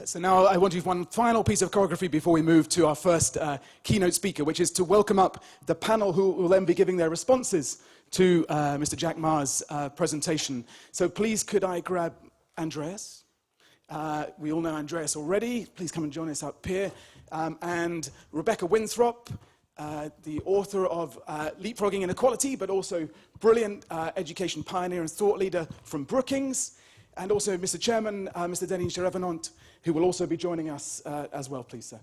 So now I want to do one final piece of choreography before we move to our first keynote speaker, which is to welcome up the panel who will then be giving their responses to Mr. Jack Ma's presentation. So please could I grab Andreas? We all know Andreas already. Please come and join us up here. And Rebecca Winthrop, the author of Leapfrogging Inequality, but also brilliant education pioneer and thought leader from Brookings. And also Mr. Chairman, Mr. Dhanin Chearavanont, who will also be joining us as well, please, sir.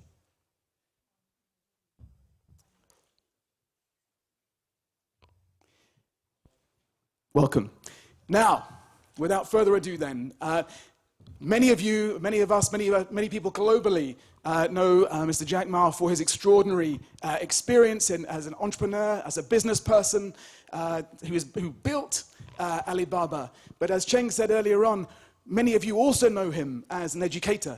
Welcome. Now, without further ado then, many of you, many of us, many people globally know Mr. Jack Ma for his extraordinary experience as an entrepreneur, as a business person who built Alibaba. But as Cheng said earlier on, many of you also know him as an educator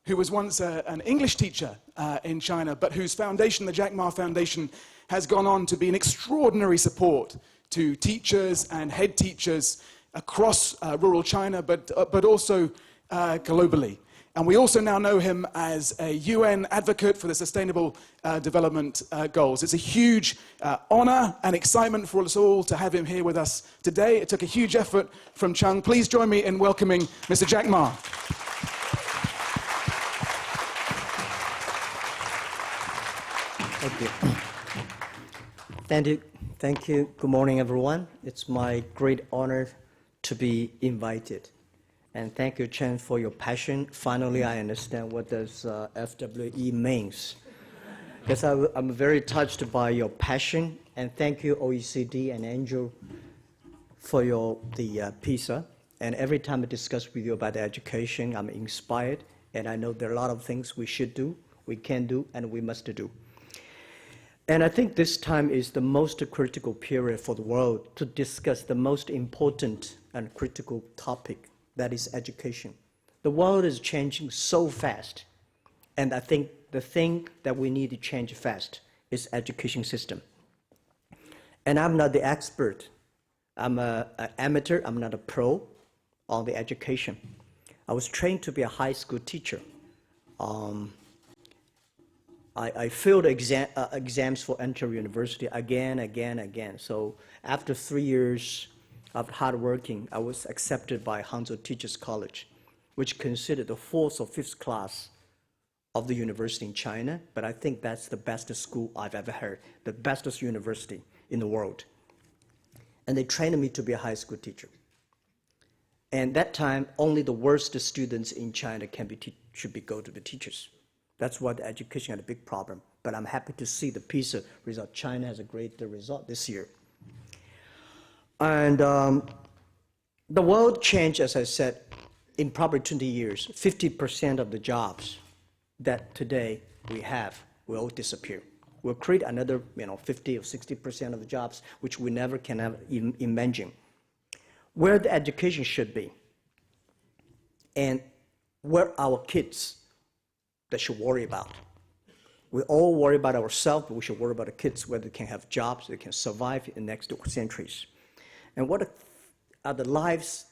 who was once an English teacher in China, but whose foundation, the Jack Ma Foundation, has gone on to be an extraordinary support to teachers and head teachers across rural China, but also globally. And we also now know him as a UN advocate for the Sustainable Development Goals. It's a huge honor and excitement for us all to have him here with us today. It took a huge effort from Chung. Please join me in welcoming Mr. Jack Ma. Thank you. Thank you. Thank you. Good morning, everyone. It's my great honor to be invited. And thank you, Chen, for your passion. Finally, I understand what does FWE means. Because I'm very touched by your passion. And thank you, OECD and Angel, for the PISA. And every time I discuss with you about education, I'm inspired. And I know there are a lot of things we should do, we can do, and we must do. And I think this time is the most critical period for the world to discuss the most important and critical topic. That is education. The world is changing so fast, and I think the thing that we need to change fast is education system. And I'm not the expert. I'm an amateur. I'm not a pro on the education. I was trained to be a high school teacher. I failed exams for entry university again. So after 3 years of hard working, I was accepted by Hangzhou Teachers College, which considered the 4th or 5th class of the university in China, but I think that's the best school I've ever heard, the bestest university in the world. And they trained me to be a high school teacher. And that time, only the worst students in China should go to the teachers. That's why the education had a big problem. But I'm happy to see the PISA result. China has a great result this year. And the world changed, as I said, in probably 20 years. 50% of the jobs that today we have will disappear. We'll create another 50 or 60% of the jobs, which we never can have even imagine. Where the education should be, and where our kids that should worry about. We all worry about ourselves, but we should worry about the kids, whether they can have jobs, they can survive in the next centuries. And what are the lives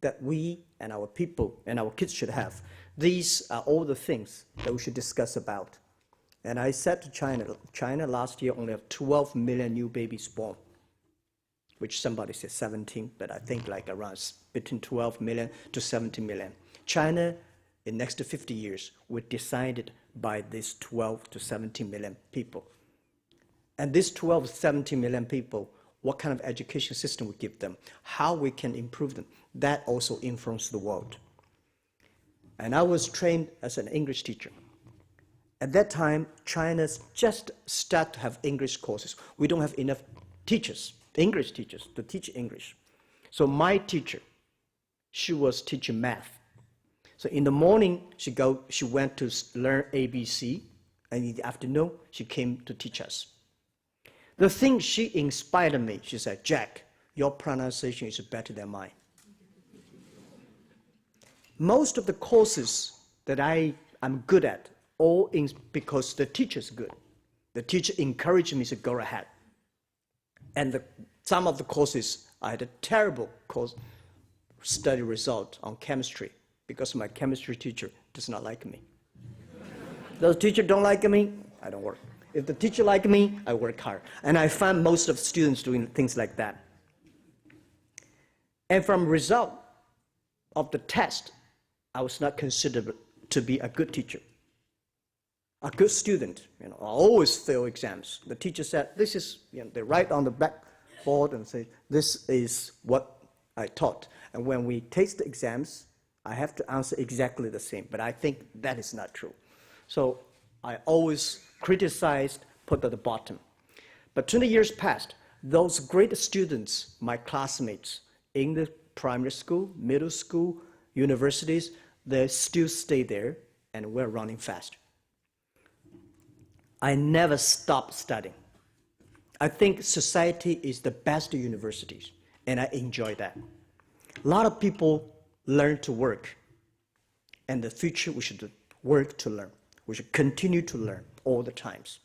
that we and our people and our kids should have? These are all the things that we should discuss about. And I said to China last year only have 12 million new babies born, which somebody said 17, but I think like around between 12 million to 17 million. China, in the next 50 years, were decided by these 12 to 17 million people. And these 12 to 17 million people, what kind of education system we give them, how we can improve them, that also influences the world. And I was trained as an English teacher. At that time, China just started to have English courses. We don't have enough teachers, English teachers, to teach English. So my teacher, she was teaching math. So in the morning, she went to learn ABC, and in the afternoon, she came to teach us. The thing she inspired me, she said, Jack, your pronunciation is better than mine. Most of the courses that I'm good at, all because the teacher's good. The teacher encouraged me to go ahead. And some of the courses, I had a terrible study result on chemistry, because my chemistry teacher does not like me. Those teachers don't like me, I don't work. If the teacher like me, I work hard. And I find most of students doing things like that. And from result of the test, I was not considered to be a good teacher, a good student. I always fail exams. The teacher said, this is, they write on the blackboard and say, this is what I taught. And when we take the exams, I have to answer exactly the same. But I think that is not true. So I always criticized, put at the bottom. But 20 years passed, those great students, my classmates in the primary school, middle school, universities, they still stay there and we're running fast. I never stopped studying. I think society is the best universities, and I enjoy that. A lot of people learn to work. And in the future, we should work to learn. We should continue to learn all the times.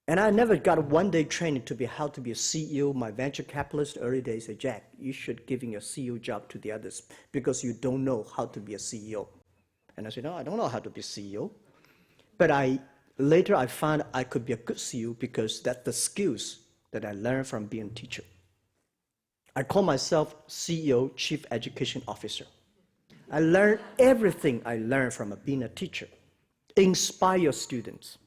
And I never got a one-day training to be how to be a CEO. My venture capitalist early days said, Jack, you should giving a CEO job to the others because you don't know how to be a CEO. And I said, no, I don't know how to be a CEO. But later I found I could be a good CEO because that's the skills that I learned from being a teacher. I call myself CEO, Chief Education Officer. I learned everything I learned from being a teacher. Inspire your students,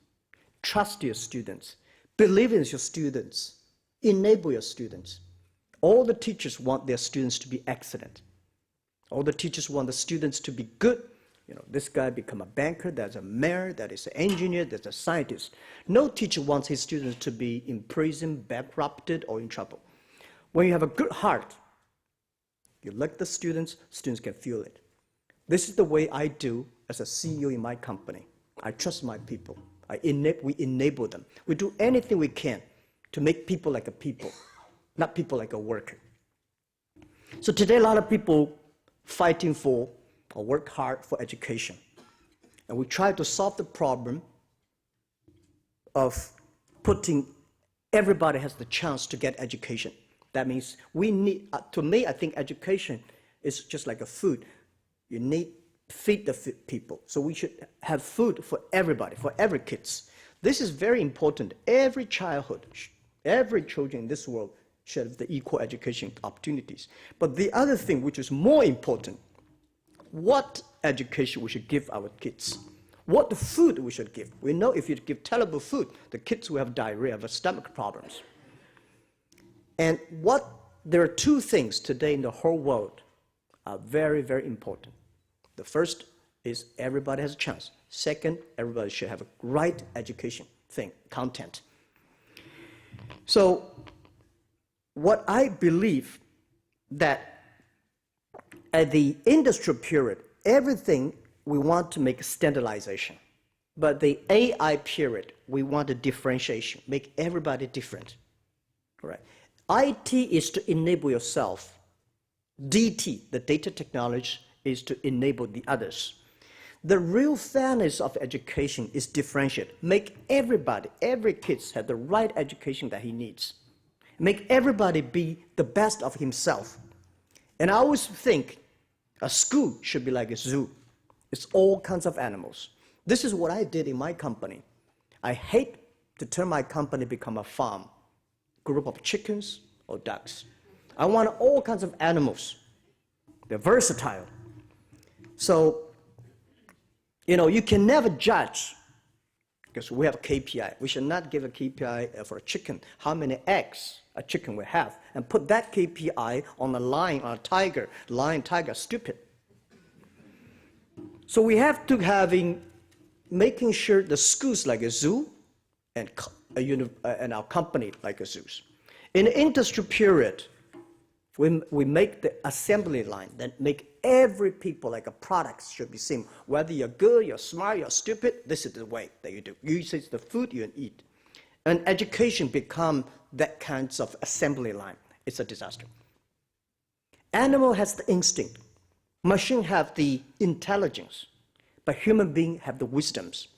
trust your students, believe in your students, enable your students. All the teachers want their students to be excellent. All the teachers want the students to be good. This guy become a banker, there's a mayor, that is an engineer, there's a scientist. No teacher wants his students to be in prison, bankrupted, or in trouble. When you have a good heart, you like the students, students can feel it. This is the way I do as a CEO in my company. I trust my people. We enable them. We do anything we can to make people like a people, not people like a worker. So today, a lot of people fighting for or work hard for education. And we try to solve the problem of putting everybody has the chance to get education. That means we need, to me, I think education is just like a food. You need to feed the people. So we should have food for everybody, for every kids. This is very important. Every childhood, every children in this world should have the equal education opportunities. But the other thing which is more important, what education we should give our kids, what food we should give. We know if you give terrible food, the kids will have diarrhea, have stomach problems. And there are two things today in the whole world are very, very important. The first is everybody has a chance. Second, everybody should have a right education content. So what I believe that at the industrial period, everything we want to make standardization. But the AI period, we want a differentiation, make everybody different. All right. IT is to enable yourself. DT, the data technology, is to enable the others. The real fairness of education is differentiate. Make everybody, every kid have the right education that he needs. Make everybody be the best of himself. And I always think a school should be like a zoo. It's all kinds of animals. This is what I did in my company. I hate to turn my company become a farm, group of chickens or ducks. I want all kinds of animals. They're versatile. So, you can never judge, because we have a KPI. We should not give a KPI for a chicken, how many eggs a chicken will have, and put that KPI on a lion or a tiger. Lion, tiger, stupid. So we have to making sure the schools like a zoo and our company like a zoo. In the industrial period, we make the assembly line that make every people like a product should be same. Whether you're good, you're smart, you're stupid, this is the way that you do. You say the food you eat. And education become that kinds of assembly line. It's a disaster. Animal has the instinct. Machine have the intelligence. But human being have the wisdoms.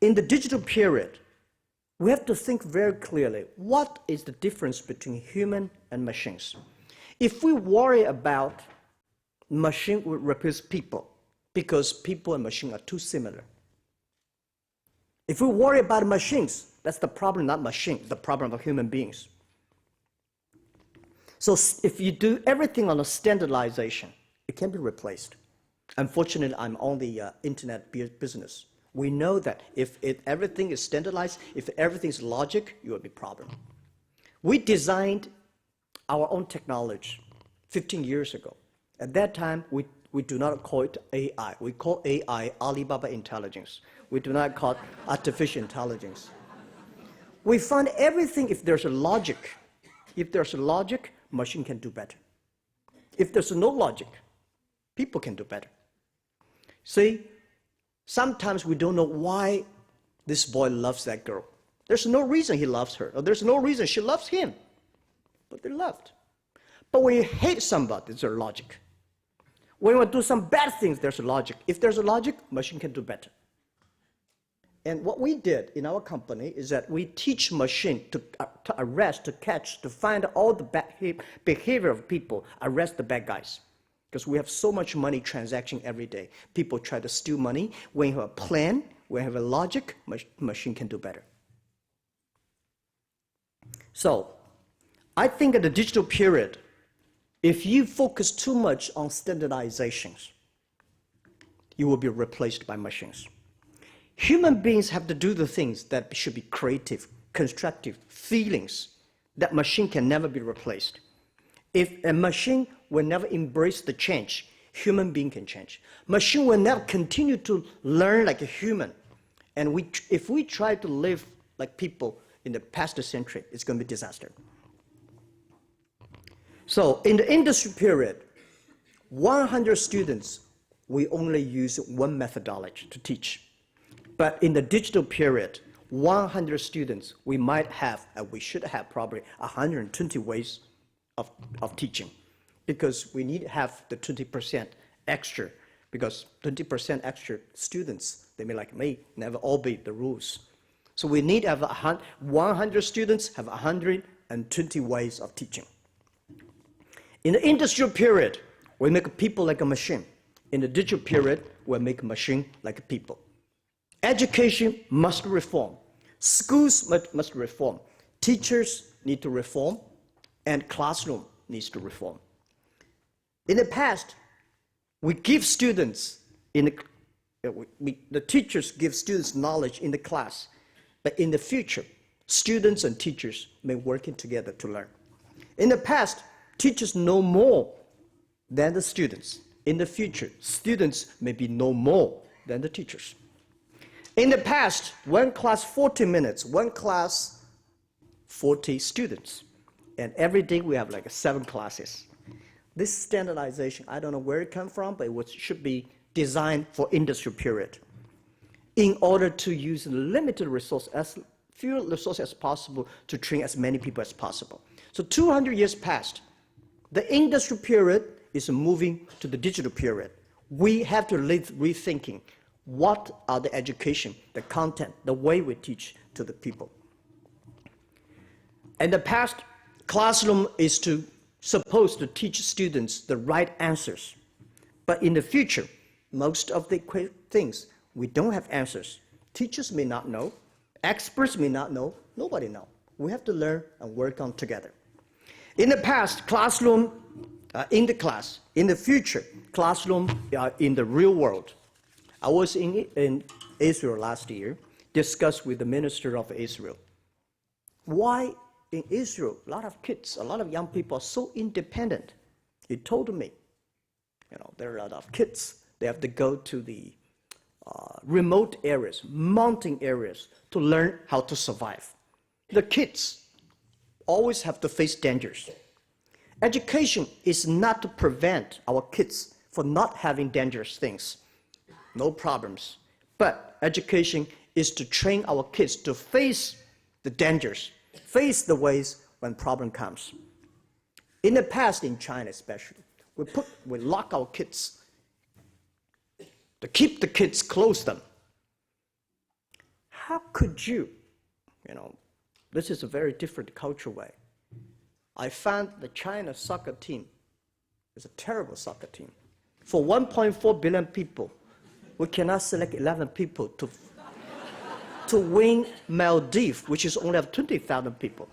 In the digital period, we have to think very clearly, what is the difference between human and machines? If we worry about machine will replace people, because people and machine are too similar. If we worry about machines, that's the problem, not machine, the problem of human beings. So if you do everything on a standardization, it can be replaced. Unfortunately, I'm on the internet business. We know that if everything is standardized, if everything is logic, it will be a problem. We designed our own technology 15 years ago. At that time, we do not call it AI. We call AI Alibaba intelligence. We do not call it artificial intelligence. We find everything, if there's a logic. If there's a logic, machine can do better. If there's no logic, people can do better. See, sometimes we don't know why this boy loves that girl. There's no reason he loves her, or there's no reason she loves him. But they're loved. But when you hate somebody, there's a logic. When you do some bad things, there's a logic. If there's a logic, machine can do better. And what we did in our company is that we teach machine to arrest, to catch, to find all the bad behavior of people, arrest the bad guys. Because we have so much money transaction every day. People try to steal money. When you have a plan, when you have a logic, machine can do better. So, I think in the digital period, if you focus too much on standardizations, you will be replaced by machines. Human beings have to do the things that should be creative, constructive, feelings that machine can never be replaced. If a machine will never embrace the change, human being can change. Machine will never continue to learn like a human. And if we try to live like people in the past century, it's going to be a disaster. So in the industry period, 100 students, we only use one methodology to teach. But in the digital period, 100 students, we might have, and we should have probably 120 ways of teaching, because we need to have the 20% extra, because 20% extra students, they may like me, never obey the rules. So we need to have 100 students, have 120 ways of teaching. In the industrial period, we make people like a machine. In the digital period, we make a machine like a people. Education must reform. Schools must reform. Teachers need to reform, and classroom needs to reform. In the past, we give students, the teachers give students knowledge in the class, but in the future, students and teachers may work together to learn. In the past, teachers know more than the students. In the future, students maybe know more than the teachers. In the past, one class 40 minutes, one class 40 students. And every day we have like 7 classes. This standardization, I don't know where it comes from, but it should be designed for industry period. In order to use limited resource, as few resources as possible to train as many people as possible. So 200 years passed. The industry period is moving to the digital period. We have to live rethinking what are the education, the content, the way we teach to the people. In the past, classroom is supposed to teach students the right answers. But in the future, most of the things, we don't have answers. Teachers may not know, experts may not know, nobody knows. We have to learn and work on together. In the past, classroom in the class. In the future, classroom in the real world. I was in Israel last year, discussed with the minister of Israel. Why in Israel, a lot of kids, a lot of young people are so independent? He told me, there are a lot of kids, they have to go to the remote areas, mountain areas, to learn how to survive. The kids always have to face dangers. Education is not to prevent our kids from not having dangerous things. No problems. But education is to train our kids to face the dangers, face the ways when problem comes. In the past, in China especially, we lock our kids to keep the kids close to them. How could you, this is a very different cultural way. I found the China soccer team is a terrible soccer team. For 1.4 billion people, we cannot select 11 people to win Maldives, which is only have 20,000 people.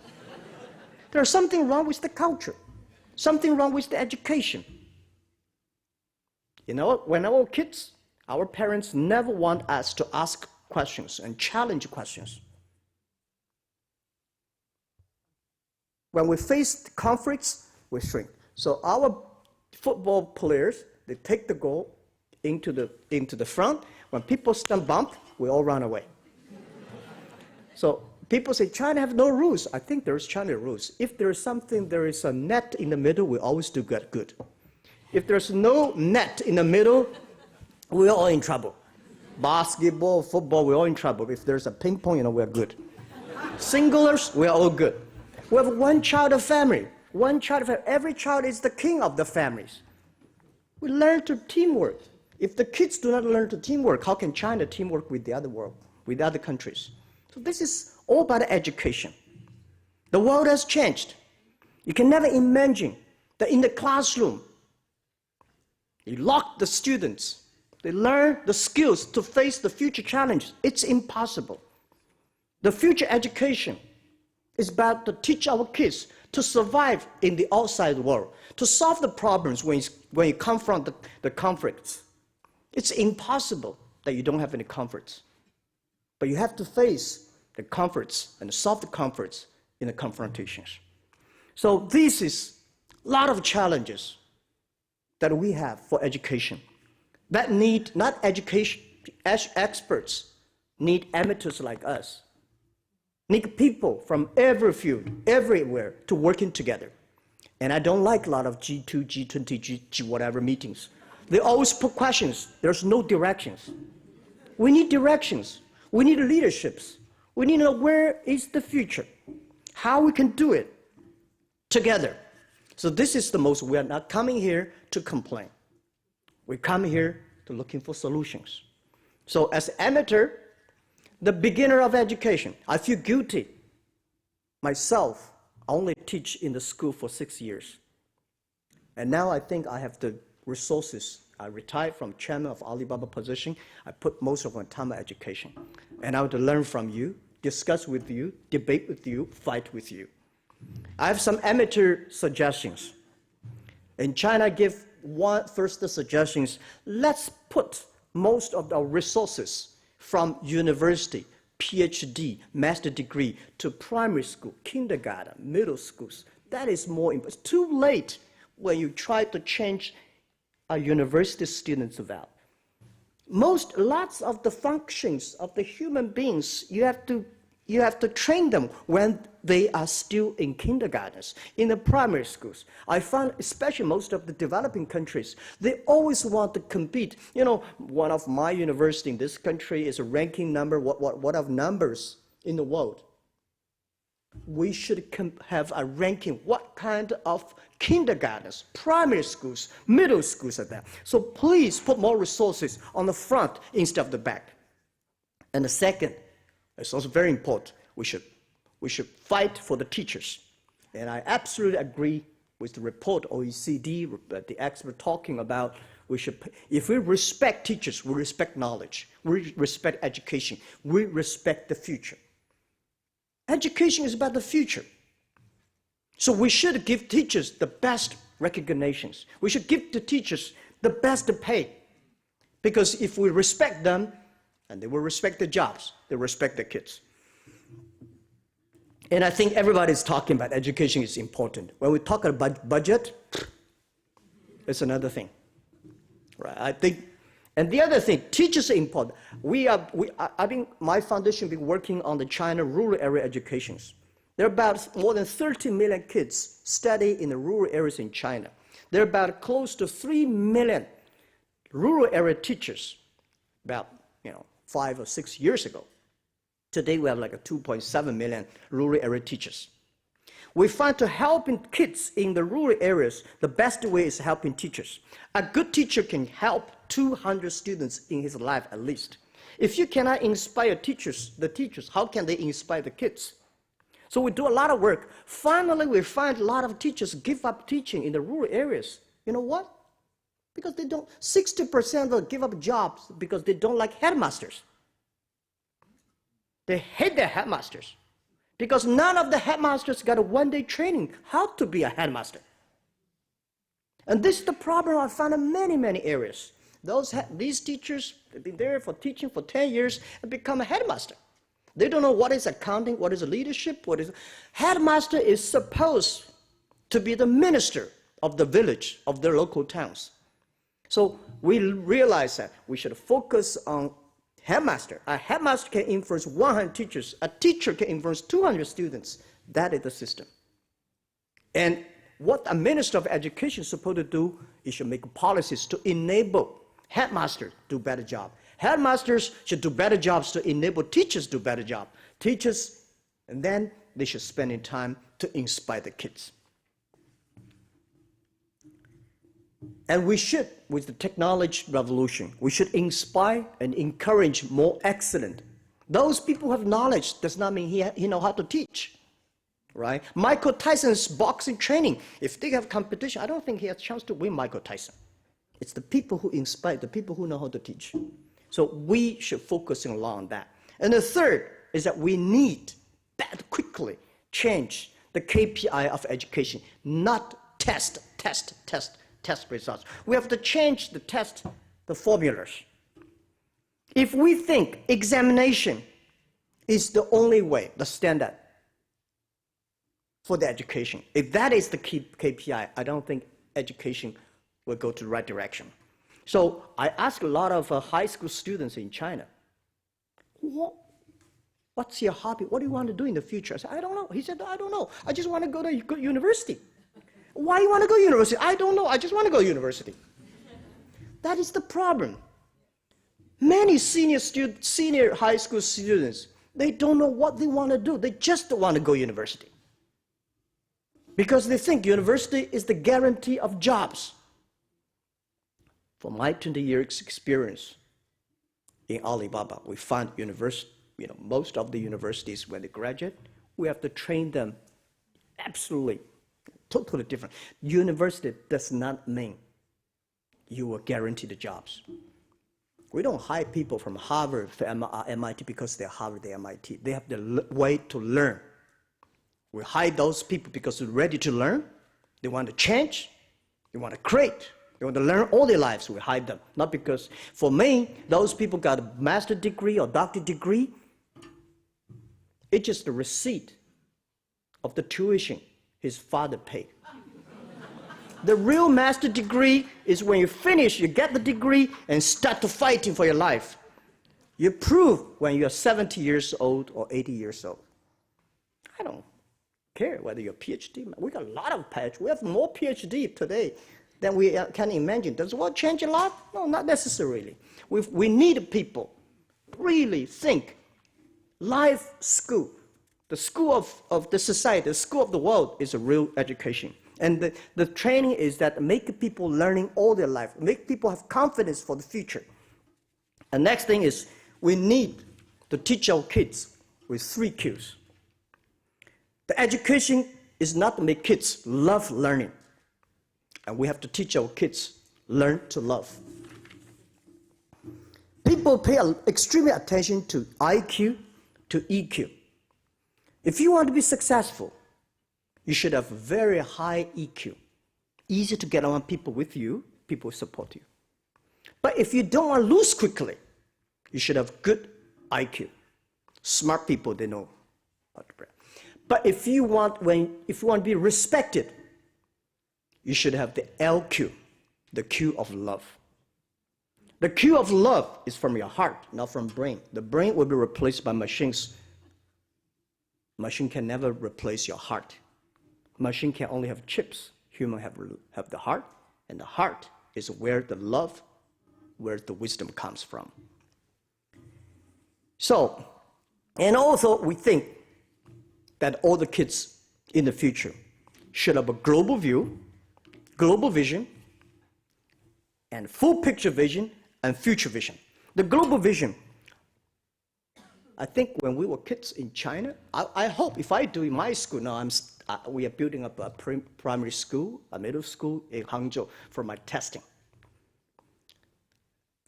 There's something wrong with the culture, something wrong with the education. You know, when our kids, our parents never want us to ask questions and challenge questions. When we face conflicts, we shrink. So our football players, they take the goal into the front. When people stand bump, we all run away. So people say China have no rules. I think there's China rules. If there is something, there is a net in the middle, we always do good. If there's no net in the middle, we're all in trouble. Basketball, football, we're all in trouble. If there's a ping pong, we're good. Singlers, we're all good. We have one child of family. One child of family. Every child is the king of the families. We learn to teamwork. If the kids do not learn to teamwork, how can China teamwork with the other world, with other countries? So this is all about education. The world has changed. You can never imagine that in the classroom, you lock the students. They learn the skills to face the future challenges. It's impossible. The future education is about to teach our kids to survive in the outside world, to solve the problems when you confront the conflicts. It's impossible that you don't have any conflicts. But you have to face the conflicts and solve the conflicts in the confrontations. So this is a lot of challenges that we have for education that need not education experts, need amateurs like us. Need people from every field, everywhere, to working together. And I don't like a lot of G2, G20, G whatever meetings. They always put questions. There's no directions. We need directions. We need leaderships. We need to know where is the future, how we can do it together. So this is the most, we are not coming here to complain. We come here to looking for solutions. So as amateur, the beginner of education, I feel guilty. Myself, I only teach in the school for 6 years. And now I think I have the resources. I retired from chairman of Alibaba position. I put most of my time on education. And I want to learn from you, discuss with you, debate with you, fight with you. I have some amateur suggestions. In China, I give one first suggestions. Let's put most of our resources from university, PhD, master degree, to primary school, kindergarten, middle schools. That is more important. It's too late when you try to change a university student's value. Lots of the functions of the human beings, you have to train them when they are still in kindergartens, in the primary schools. I found, especially most of the developing countries, they always want to compete. One of my university in this country is a ranking number, what of numbers in the world. We should have a ranking, what kind of kindergartens, primary schools, middle schools are there. So please put more resources on the front instead of the back. And the second, it's also very important, we should fight for the teachers. And I absolutely agree with the report, OECD, the expert talking about if we respect teachers, we respect knowledge, we respect education, we respect the future. Education is about the future. So we should give teachers the best recognitions. We should give the teachers the best pay. Because if we respect them, and they will respect the jobs, they respect the kids. And I think everybody's talking about education is important. When we talk about budget, it's another thing. Right? I think, and the other thing, teachers are important. I think my foundation has been working on the China rural area educations. There are about more than 30 million kids study in the rural areas in China. There are about close to 3 million rural area teachers, about 5 or 6 years ago. Today we have like a 2.7 million rural area teachers. We find to helping kids in the rural areas, the best way is helping teachers. A good teacher can help 200 students in his life at least. If you cannot inspire the teachers, how can they inspire the kids? So we do a lot of work. Finally, we find a lot of teachers give up teaching in the rural areas. You know what? Because they don't, 60% of them give up jobs because they don't like headmasters. They hate their headmasters because none of the headmasters got a one-day training how to be a headmaster. And this is the problem I found in many, many areas. These teachers have been there for teaching for 10 years and become a headmaster. They don't know what is accounting, what is leadership, what is... Headmaster is supposed to be the minister of the village, of their local towns. So we realize that we should focus on headmaster. A headmaster can influence 100 teachers. A teacher can influence 200 students. That is the system. And what a minister of education is supposed to do is should make policies to enable headmasters to do a better job. Headmasters should do better jobs to enable teachers to do a better job. Teachers, and then they should spend in time to inspire the kids. And we should, with the technology revolution, we should inspire and encourage more excellent. Those people who have knowledge does not mean he know how to teach, right? Michael Tyson's boxing training, if they have competition, I don't think he has a chance to win Michael Tyson. It's the people who inspire, the people who know how to teach. So we should focus on that. And the third is that we need that quickly change the KPI of education, not test results. We have to change the test, the formulas. If we think examination is the only way, the standard for the education, if that is the key KPI, I don't think education will go to the right direction. So I asked a lot of high school students in China, what's your hobby? What do you want to do in the future? I said, I don't know. He said, I don't know. I just want to go to university. Why do you want to go to university? I don't know. I just want to go to university. That is the problem. Many senior high school students, they don't know what they want to do. They just want to go to university. Because they think university is the guarantee of jobs. From my 20 years experience in Alibaba, we find most of the universities, when they graduate, we have to train them absolutely, totally different. University does not mean you will guarantee the jobs. We don't hire people from Harvard, MIT, because they're Harvard, they're MIT. They have the way to learn. We hire those people because they're ready to learn. They want to change. They want to create. They want to learn all their lives. We hire them. Not because, for me, those people got a master's degree or doctorate degree. It's just the receipt of the tuition his father paid. The real master degree is when you finish, you get the degree and start to fighting for your life. You prove when you're 70 years old or 80 years old. I don't care whether you're a PhD. We got a lot of PhD. We have more PhD today than we can imagine. Does the world change a lot? No, not necessarily. We need people really think. Life school, the school of the society, the school of the world is a real education. And the training is that make people learning all their life, make people have confidence for the future. And next thing is we need to teach our kids with 3 Qs. The education is not to make kids love learning. And we have to teach our kids learn to love. People pay extreme attention to IQ, to EQ. If you want to be successful, you should have very high EQ. Easy to get along people with you, people support you. But if you don't want to lose quickly, you should have good IQ. Smart people, they know how to play. But if you want to be respected, you should have the LQ, the Q of love. The Q of love is from your heart, not from brain. The brain will be replaced by machines. Machine can never replace your heart. Machine can only have chips. Human have the heart, and the heart is where the love, where the wisdom comes from. So, and also we think that all the kids in the future should have a global view, global vision, and full picture vision, and future vision. The global vision, I think when we were kids in China, I hope if I do in my school now, we are building up a primary school, a middle school in Hangzhou for my testing.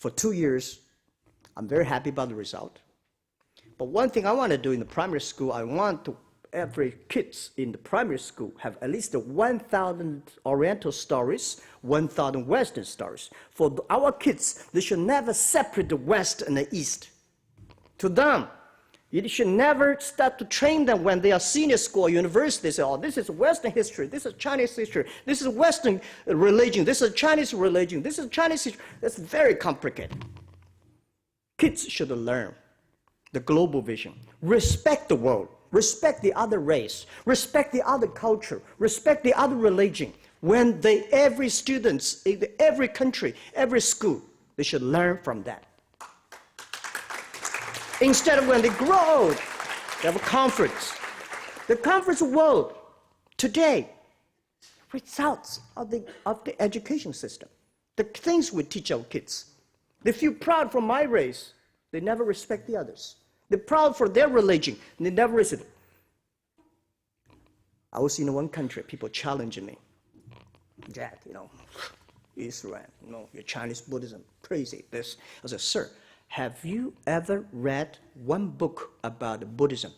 for 2 years. I'm very happy about the result. But one thing I want to do in the primary school, I want to, every kids in the primary school have at least 1,000 Oriental stories, 1,000 Western stories. For our kids, they should never separate the West and the East. To them, you should never start to train them when they are senior school or university. They say, oh, this is Western history, this is Chinese history, this is Western religion, this is Chinese religion, this is Chinese history. That's very complicated. Kids should learn the global vision, respect the world, respect the other race, respect the other culture, respect the other religion. When every student, in every country, every school, they should learn from that. Instead of when they grow old, they have a conference. The conference world today, results of the education system, the things we teach our kids. They feel proud for my race, they never respect the others. They're proud for their religion, and they never respect it. I was in one country, people challenging me. Jack, Israel, your Chinese Buddhism, crazy, this. I said, sir, have you ever read one book about Buddhism?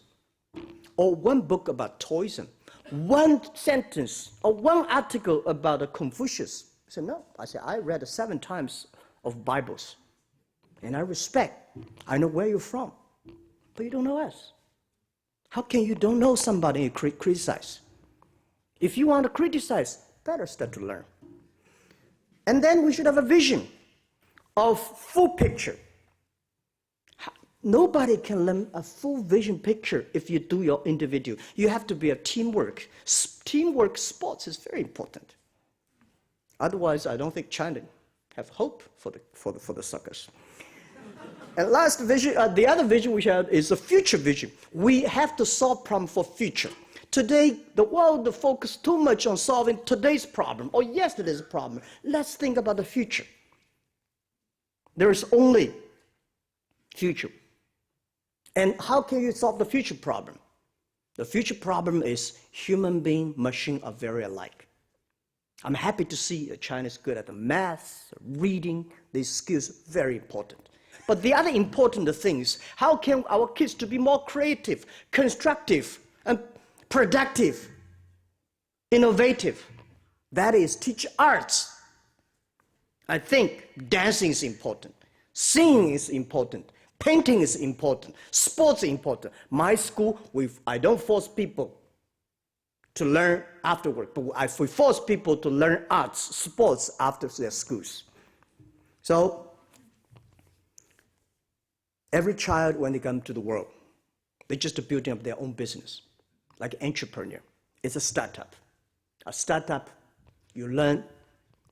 Or one book about Taoism? One sentence or one article about Confucius? I said, no. I said, I read 7 times of Bibles. And I respect. I know where you're from. But you don't know us. How can you don't know somebody and criticize? If you want to criticize, better start to learn. And then we should have a vision of full picture. Nobody can learn a full vision picture if you do your individual. You have to be a teamwork. Teamwork sports is very important. Otherwise, I don't think China have hope for the suckers. And last vision, the other vision we have is a future vision. We have to solve problem for future. Today, the world focuses too much on solving today's problem or yesterday's problem. Let's think about the future. There is only future. And how can you solve the future problem? The future problem is human being, machine are very alike. I'm happy to see China is good at the math, reading, these skills very important. But the other important thing is how can our kids to be more creative, constructive, and productive, innovative. That is, teach arts. I think dancing is important, singing is important, painting is important, sports is important. My school, I don't force people to learn afterward, but we force people to learn arts, sports after their schools. So every child, when they come to the world, they're just building up their own business. Like an entrepreneur, it's a startup. A startup, you learn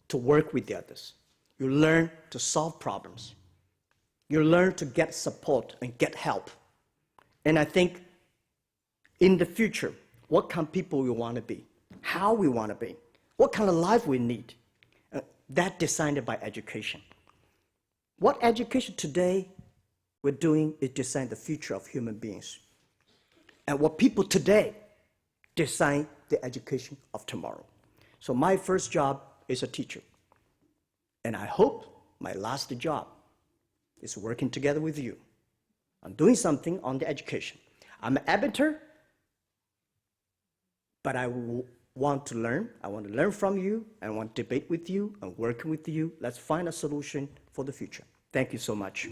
to work with the others. You learn to solve problems. You learn to get support and get help. And I think in the future, what kind of people we want to be, how we want to be, what kind of life we need, that decided by education. What education today we're doing is design the future of human beings. And what people today design the education of tomorrow. So my first job is a teacher. And I hope my last job is working together with you. I'm doing something on the education. I'm an editor, but I want to learn. I want to learn from you. I want to debate with you and work with you. Let's find a solution for the future. Thank you so much.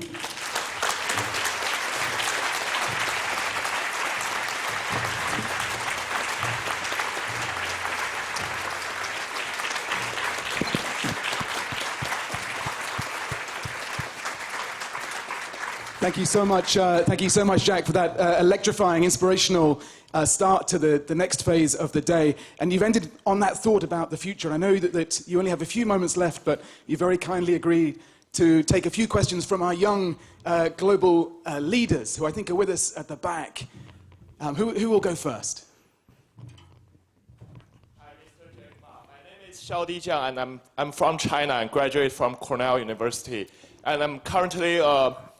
Thank you so much, Jack, for that electrifying, inspirational start to the next phase of the day. And you've ended on that thought about the future. And I know that you only have a few moments left, but you very kindly agreed to take a few questions from our young global leaders, who I think are with us at the back. Who will go first? Hi, Mr. Jack Ma. My name is Xiaodi Jiang, and I'm from China and graduate from Cornell University. And I'm currently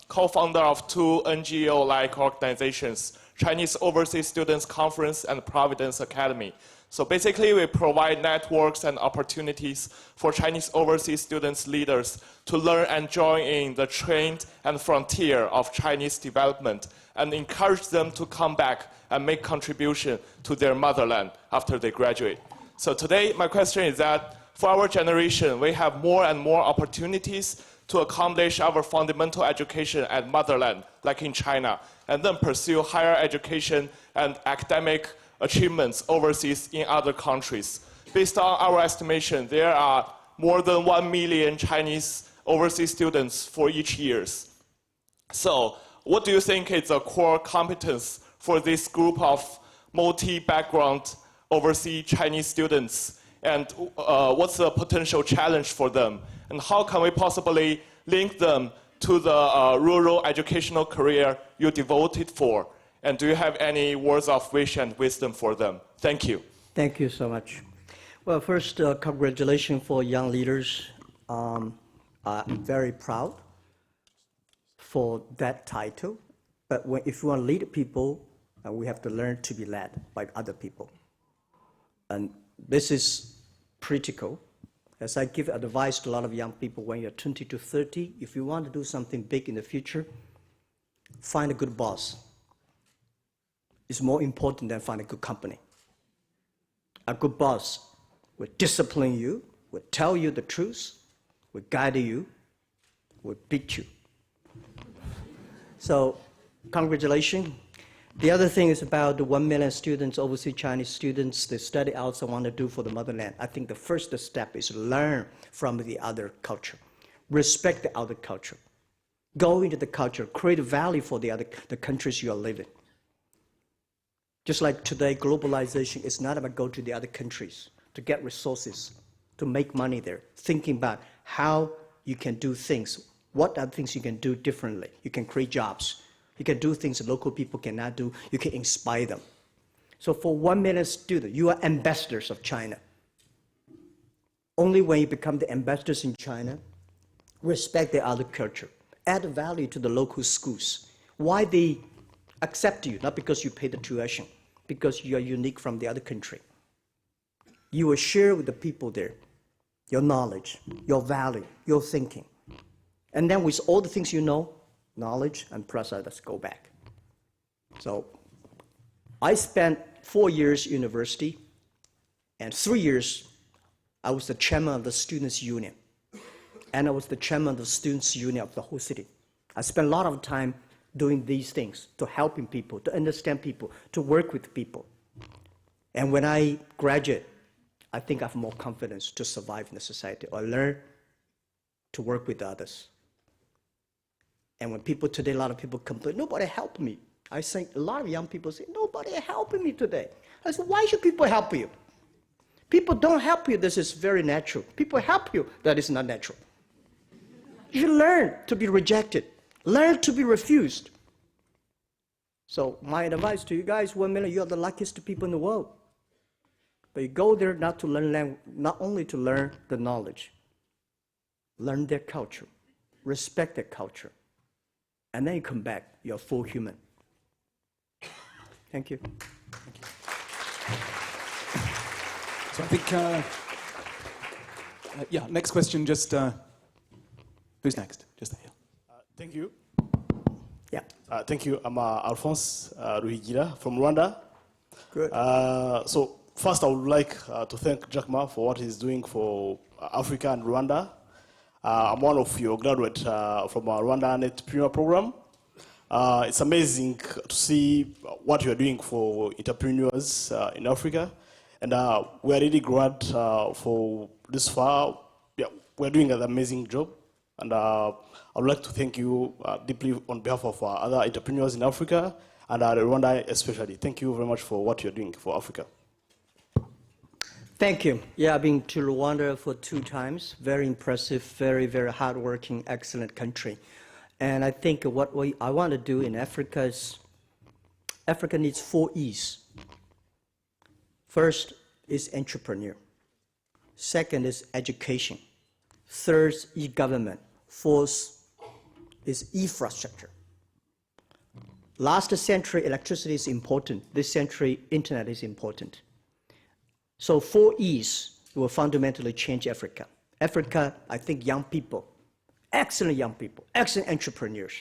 co-founder of 2 NGO-like organizations, Chinese Overseas Students Conference and Providence Academy. So basically, we provide networks and opportunities for Chinese overseas students leaders to learn and join in the trend and frontier of Chinese development and encourage them to come back and make contribution to their motherland after they graduate. So today, my question is that for our generation, we have more and more opportunities to accomplish our fundamental education at motherland, like in China, and then pursue higher education and academic achievements overseas in other countries. Based on our estimation, there are more than 1 million Chinese overseas students for each year. So what do you think is a core competence for this group of multi-background overseas Chinese students? And what's the potential challenge for them? And how can we possibly link them to the rural educational career you devoted for? And do you have any words of wish and wisdom for them? Thank you. Thank you so much. Well, first, congratulations for young leaders. I'm very proud for that title. But if you want to lead people, we have to learn to be led by other people. And this is critical. As I give advice to a lot of young people, when you're 20 to 30, if you want to do something big in the future, find a good boss. It's more important than find a good company. A good boss will discipline you, will tell you the truth, will guide you, will beat you. So, congratulations. The other thing is about the 1 million students, overseas Chinese students, the study outside want to do for the motherland. I think the first step is learn from the other culture. Respect the other culture. Go into the culture, create value for the countries you are living. Just like today, globalization is not about go to the other countries to get resources, to make money there. Thinking about how you can do things, what are things you can do differently. You can create jobs. You can do things local people cannot do. You can inspire them. So for 1 million students, you are ambassadors of China. Only when you become the ambassadors in China, respect the other culture, add value to the local schools. Why they accept you, not because you pay the tuition, because you are unique from the other country. You will share with the people there your knowledge, your value, your thinking. And then with all the things you know, knowledge and process, let's go back. So I spent 4 years university, and 3 years I was the chairman of the students' union. And I was the chairman of the students' union of the whole city. I spent a lot of time doing these things, to helping people, to understand people, to work with people. And when I graduate, I think I have more confidence to survive in the society or learn to work with others. And when people today, a lot of people complain, nobody helped me. I think a lot of young people say, nobody helping me today. I said, why should people help you? People don't help you, this is very natural. People help you, that is not natural. You should learn to be rejected. Learn to be refused. So my advice to you guys, 1 million, you are the luckiest people in the world. But you go there not to learn not only to learn the knowledge, learn their culture, respect their culture, and then you come back, you're a full human. Thank you. Thank you. So I think, yeah, next question, just, who's next? Just here. Thank you. Yeah. Thank you. I'm Alphonse Ruhigira from Rwanda. Good. So first, I would like to thank Jack Ma for what he's doing for Africa and Rwanda. I'm one of your graduates from our Rwanda Entrepreneur Program. It's amazing to see what you're doing for entrepreneurs in Africa. And we're really glad for this far. Yeah, we're doing an amazing job. And I would like to thank you deeply on behalf of other entrepreneurs in Africa and Rwanda especially. Thank you very much for what you're doing for Africa. Thank you. Yeah, I've been to Rwanda for 2 times. Very impressive, very, very hardworking, excellent country. And I think what I want to do in Africa is, Africa needs 4 E's. First is entrepreneur. Second is education. Third is e-government. Fourth is infrastructure. Last century, electricity is important. This century, internet is important. So 4 E's will fundamentally change Africa. Africa, I think young people, excellent entrepreneurs.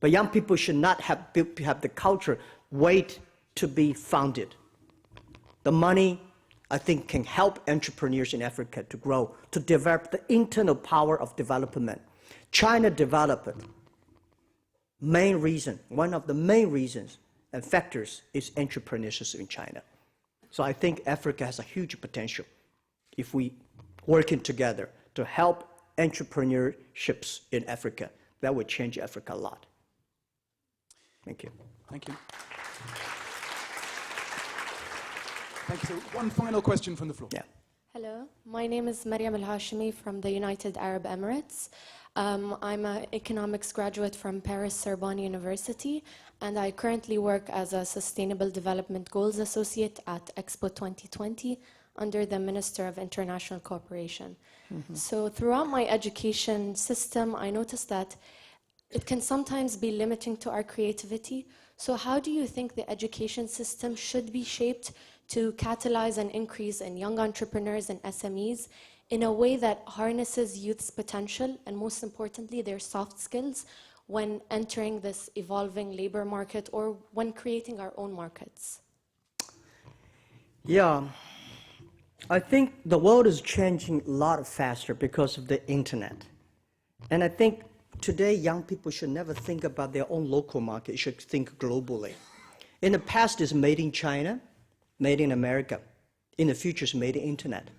But young people should not have the culture wait to be founded. The money, I think, can help entrepreneurs in Africa to grow, to develop the internal power of development. China developed. One of the main reasons and factors is entrepreneurship in China. So I think Africa has a huge potential if we working together to help entrepreneurships in Africa. That would change Africa a lot. Thank you. Thank you. Thank you. So one final question from the floor. Yeah. Hello, my name is Mariam Al-Hashimi from the United Arab Emirates. I'm an economics graduate from Paris Sorbonne University, and I currently work as a Sustainable Development Goals Associate at Expo 2020 under the Minister of International Cooperation. So throughout my education system, I noticed that it can sometimes be limiting to our creativity. So how do you think the education system should be shaped to catalyze an increase in young entrepreneurs and SMEs in a way that harnesses youth's potential and, most importantly, their soft skills when entering this evolving labor market or when creating our own markets? Yeah, I think the world is changing a lot faster because of the internet. And I think today young people should never think about their own local market, should think globally. In the past, it's made in China, made in America. In the future, it's made in internet.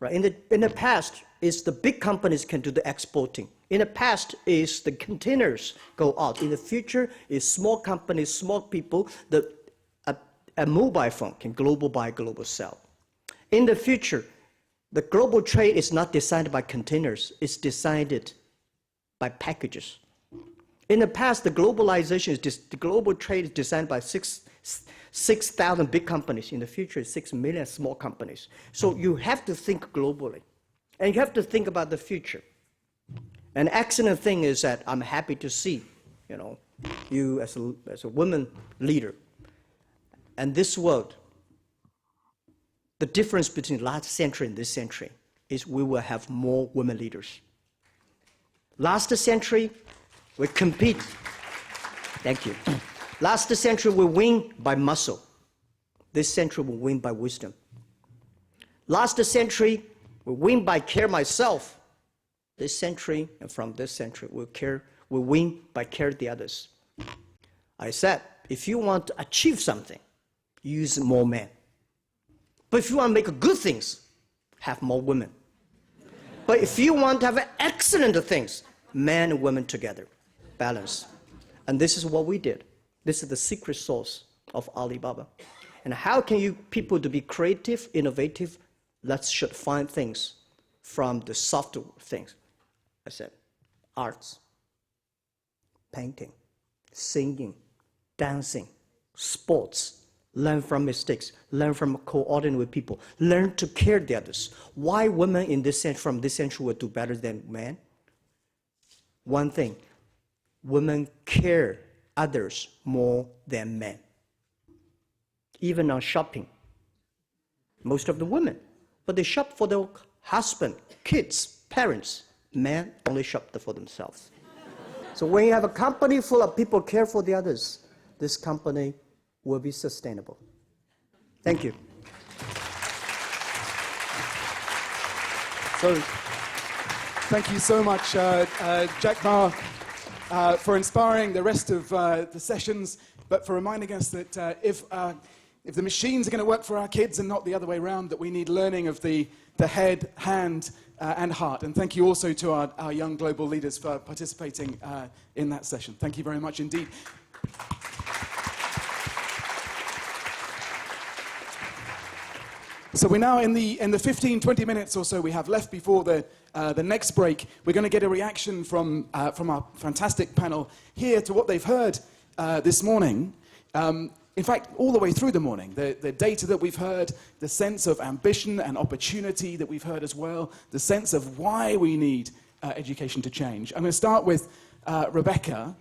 Right? In the past, it's the big companies can do the exporting. In the past, is the containers go out. In the future, is small companies, small people, a mobile phone can global buy, global sell. In the future, the global trade is not designed by containers, it's designed by packages. In the past, the globalization the global trade is designed by 6,000 big companies. In the future, 6 million small companies. So you have to think globally, and you have to think about the future. An excellent thing is that I'm happy to see, you as a woman leader. And this world, the difference between last century and this century is we will have more women leaders. Last century, we compete. Thank you. Last century, we win by muscle. This century, we win by wisdom. Last century, we win by care myself. This century, and from this century, we win by care the others. I said, if you want to achieve something, use more men. But if you want to make good things, have more women. But if you want to have excellent things, men and women together, balance. And this is what we did. This is the secret sauce of Alibaba. And how can you people to be creative, innovative? Let's should find things from the soft things. I said, arts, painting, singing, dancing, sports. Learn from mistakes, learn from coordinating with people, learn to care the others. Why women in this century, from this century will do better than men? One thing, women care others more than men. Even on shopping, most of the women, but they shop for their husband, kids, parents. Men only shop for themselves. So when you have a company full of people care for the others, this company will be sustainable. Thank you. So, thank you so much, Jack Ma, for inspiring the rest of the sessions, but for reminding us that if the machines are going to work for our kids and not the other way around, that we need learning of the head, hand, and heart. And thank you also to our young global leaders for participating in that session. Thank you very much indeed. So we're now in the 15, 20 minutes or so we have left before the next break. We're going to get a reaction from our fantastic panel here to what they've heard this morning. In fact, all the way through the morning, the data that we've heard, the sense of ambition and opportunity that we've heard as well, the sense of why we need education to change. I'm going to start with Rebecca.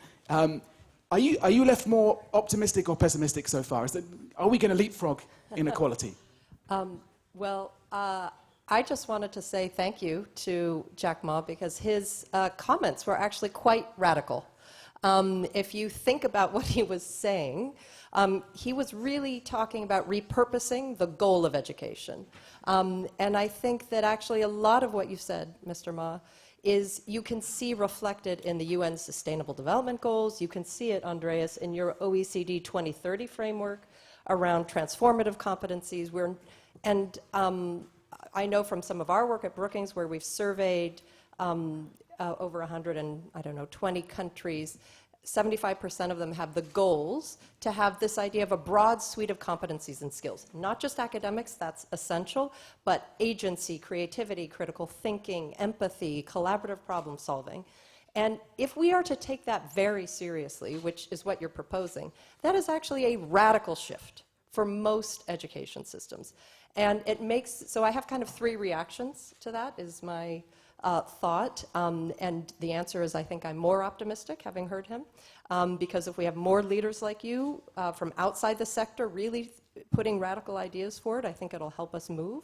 Are you left more optimistic or pessimistic so far? Are we going to leapfrog inequality? I just wanted to say thank you to Jack Ma because his comments were actually quite radical. If you think about what he was saying, he was really talking about repurposing the goal of education. And I think that actually a lot of what you said, Mr. Ma, is you can see reflected in the UN Sustainable Development Goals. You can see it, Andreas, in your OECD 2030 framework around transformative competencies. I know from some of our work at Brookings where we've surveyed over 120 countries, 75% of them have the goals to have this idea of a broad suite of competencies and skills. Not just academics, that's essential, but agency, creativity, critical thinking, empathy, collaborative problem solving. And if we are to take that very seriously, which is what you're proposing, that is actually a radical shift for most education systems. And it makes, so I have kind of three reactions to that, is my thought. And the answer is I think I'm more optimistic, having heard him, because if we have more leaders like you from outside the sector really putting radical ideas forward, I think it'll help us move.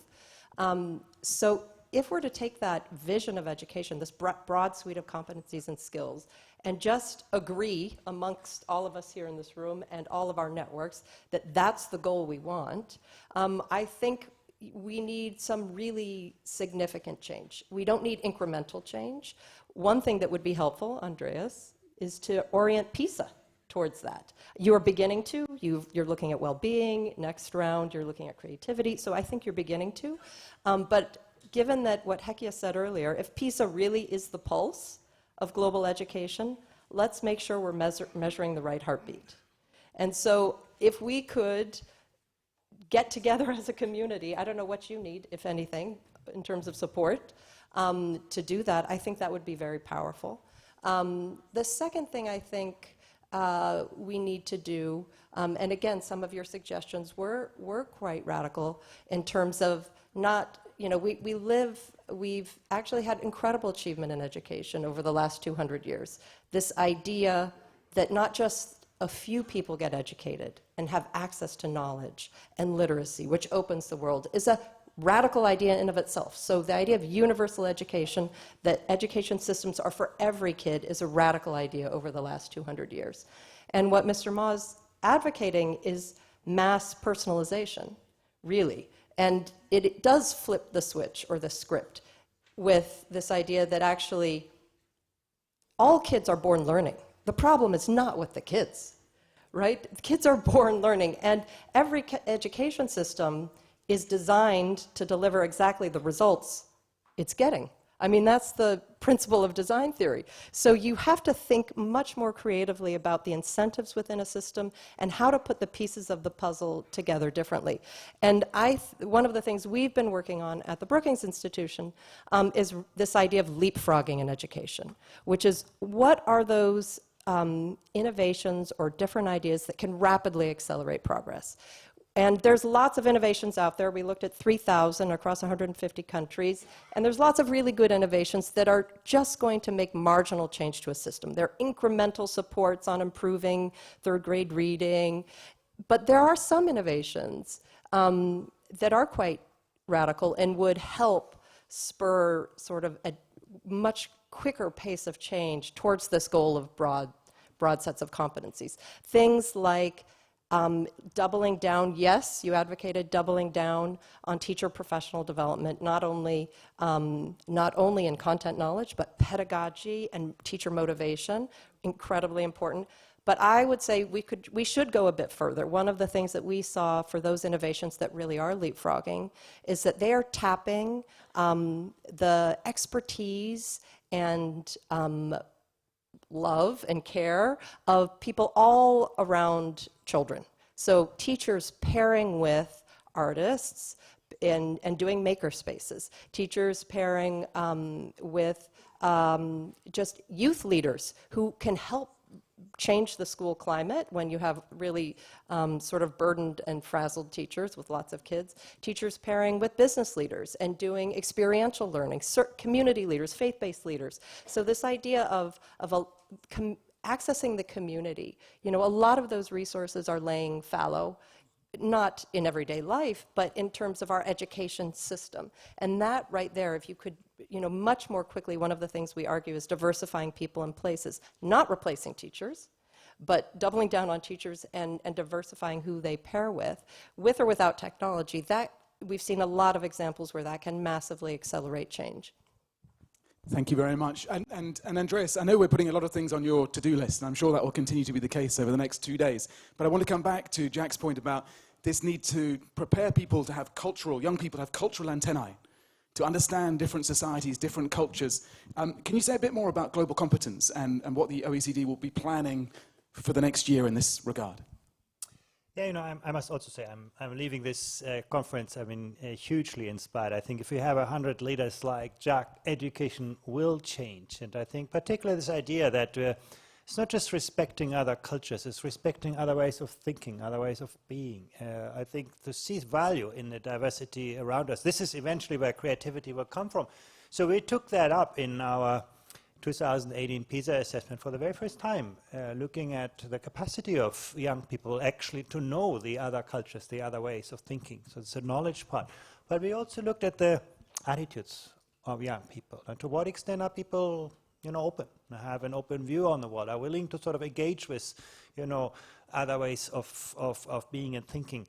So if we're to take that vision of education, this broad suite of competencies and skills, and just agree amongst all of us here in this room and all of our networks that that's the goal we want, I think we need some really significant change. We don't need incremental change. One thing that would be helpful, Andreas, is to orient PISA towards that. You're beginning to. You're looking at well-being. Next round, you're looking at creativity. So I think you're beginning to. But given that what Hekia said earlier, if PISA really is the pulse of global education, let's make sure we're measuring the right heartbeat. And so if we could get together as a community, I don't know what you need, if anything, in terms of support, to do that, I think that would be very powerful. The second thing I think we need to do, and again, some of your suggestions were quite radical in terms of not, we've actually had incredible achievement in education over the last 200 years. This idea that not just a few people get educated and have access to knowledge and literacy, which opens the world, is a radical idea in and of itself. So the idea of universal education, that education systems are for every kid, is a radical idea over the last 200 years. And what Mr. Ma is advocating is mass personalization, really. And it does flip the switch or the script with this idea that actually all kids are born learning. The problem is not with the kids, right? Kids are born learning, and every education system is designed to deliver exactly the results it's getting. I mean, that's the principle of design theory. So you have to think much more creatively about the incentives within a system and how to put the pieces of the puzzle together differently. And one of the things we've been working on at the Brookings Institution is this idea of leapfrogging in education, which is what are those innovations or different ideas that can rapidly accelerate progress. And there's lots of innovations out there. We looked at 3,000 across 150 countries, and there's lots of really good innovations that are just going to make marginal change to a system. They're incremental supports on improving third grade reading, but there are some innovations that are quite radical and would help spur sort of a much quicker pace of change towards this goal of broad sets of competencies. Things like doubling down, yes, you advocated doubling down on teacher professional development, not only in content knowledge, but pedagogy and teacher motivation, incredibly important. But I would say we should go a bit further. One of the things that we saw for those innovations that really are leapfrogging is that they are tapping the expertise and love and care of people all around children. So teachers pairing with artists and doing maker spaces. Teachers pairing with just youth leaders who can help change the school climate when you have really sort of burdened and frazzled teachers with lots of kids. Teachers pairing with business leaders and doing experiential learning, community leaders, faith-based leaders. So this idea of accessing the community. You know, a lot of those resources are laying fallow, not in everyday life, but in terms of our education system. And that right there, if you could, you know, much more quickly, one of the things we argue is diversifying people and places, not replacing teachers, but doubling down on teachers and diversifying who they pair with or without technology. That, we've seen a lot of examples where that can massively accelerate change. Thank you very much. And Andreas, I know we're putting a lot of things on your to-do list, and I'm sure that will continue to be the case over the next 2 days. But I want to come back to Jack's point about this need to prepare people to have young people to have cultural antennae, to understand different societies, different cultures. Can you say a bit more about global competence and what the OECD will be planning for the next year in this regard? Yeah, you know, I must also say I'm leaving this conference, I mean, hugely inspired. I think if we have 100 leaders like Jack, education will change. And I think particularly this idea that it's not just respecting other cultures, it's respecting other ways of thinking, other ways of being. I think to see value in the diversity around us, this is eventually where creativity will come from. So we took that up in our 2018 PISA assessment for the very first time, looking at the capacity of young people actually to know the other cultures, the other ways of thinking. So it's a knowledge part. But we also looked at the attitudes of young people, and to what extent are people, you know, open, have an open view on the world, are willing to sort of engage with, you know, other ways of being and thinking.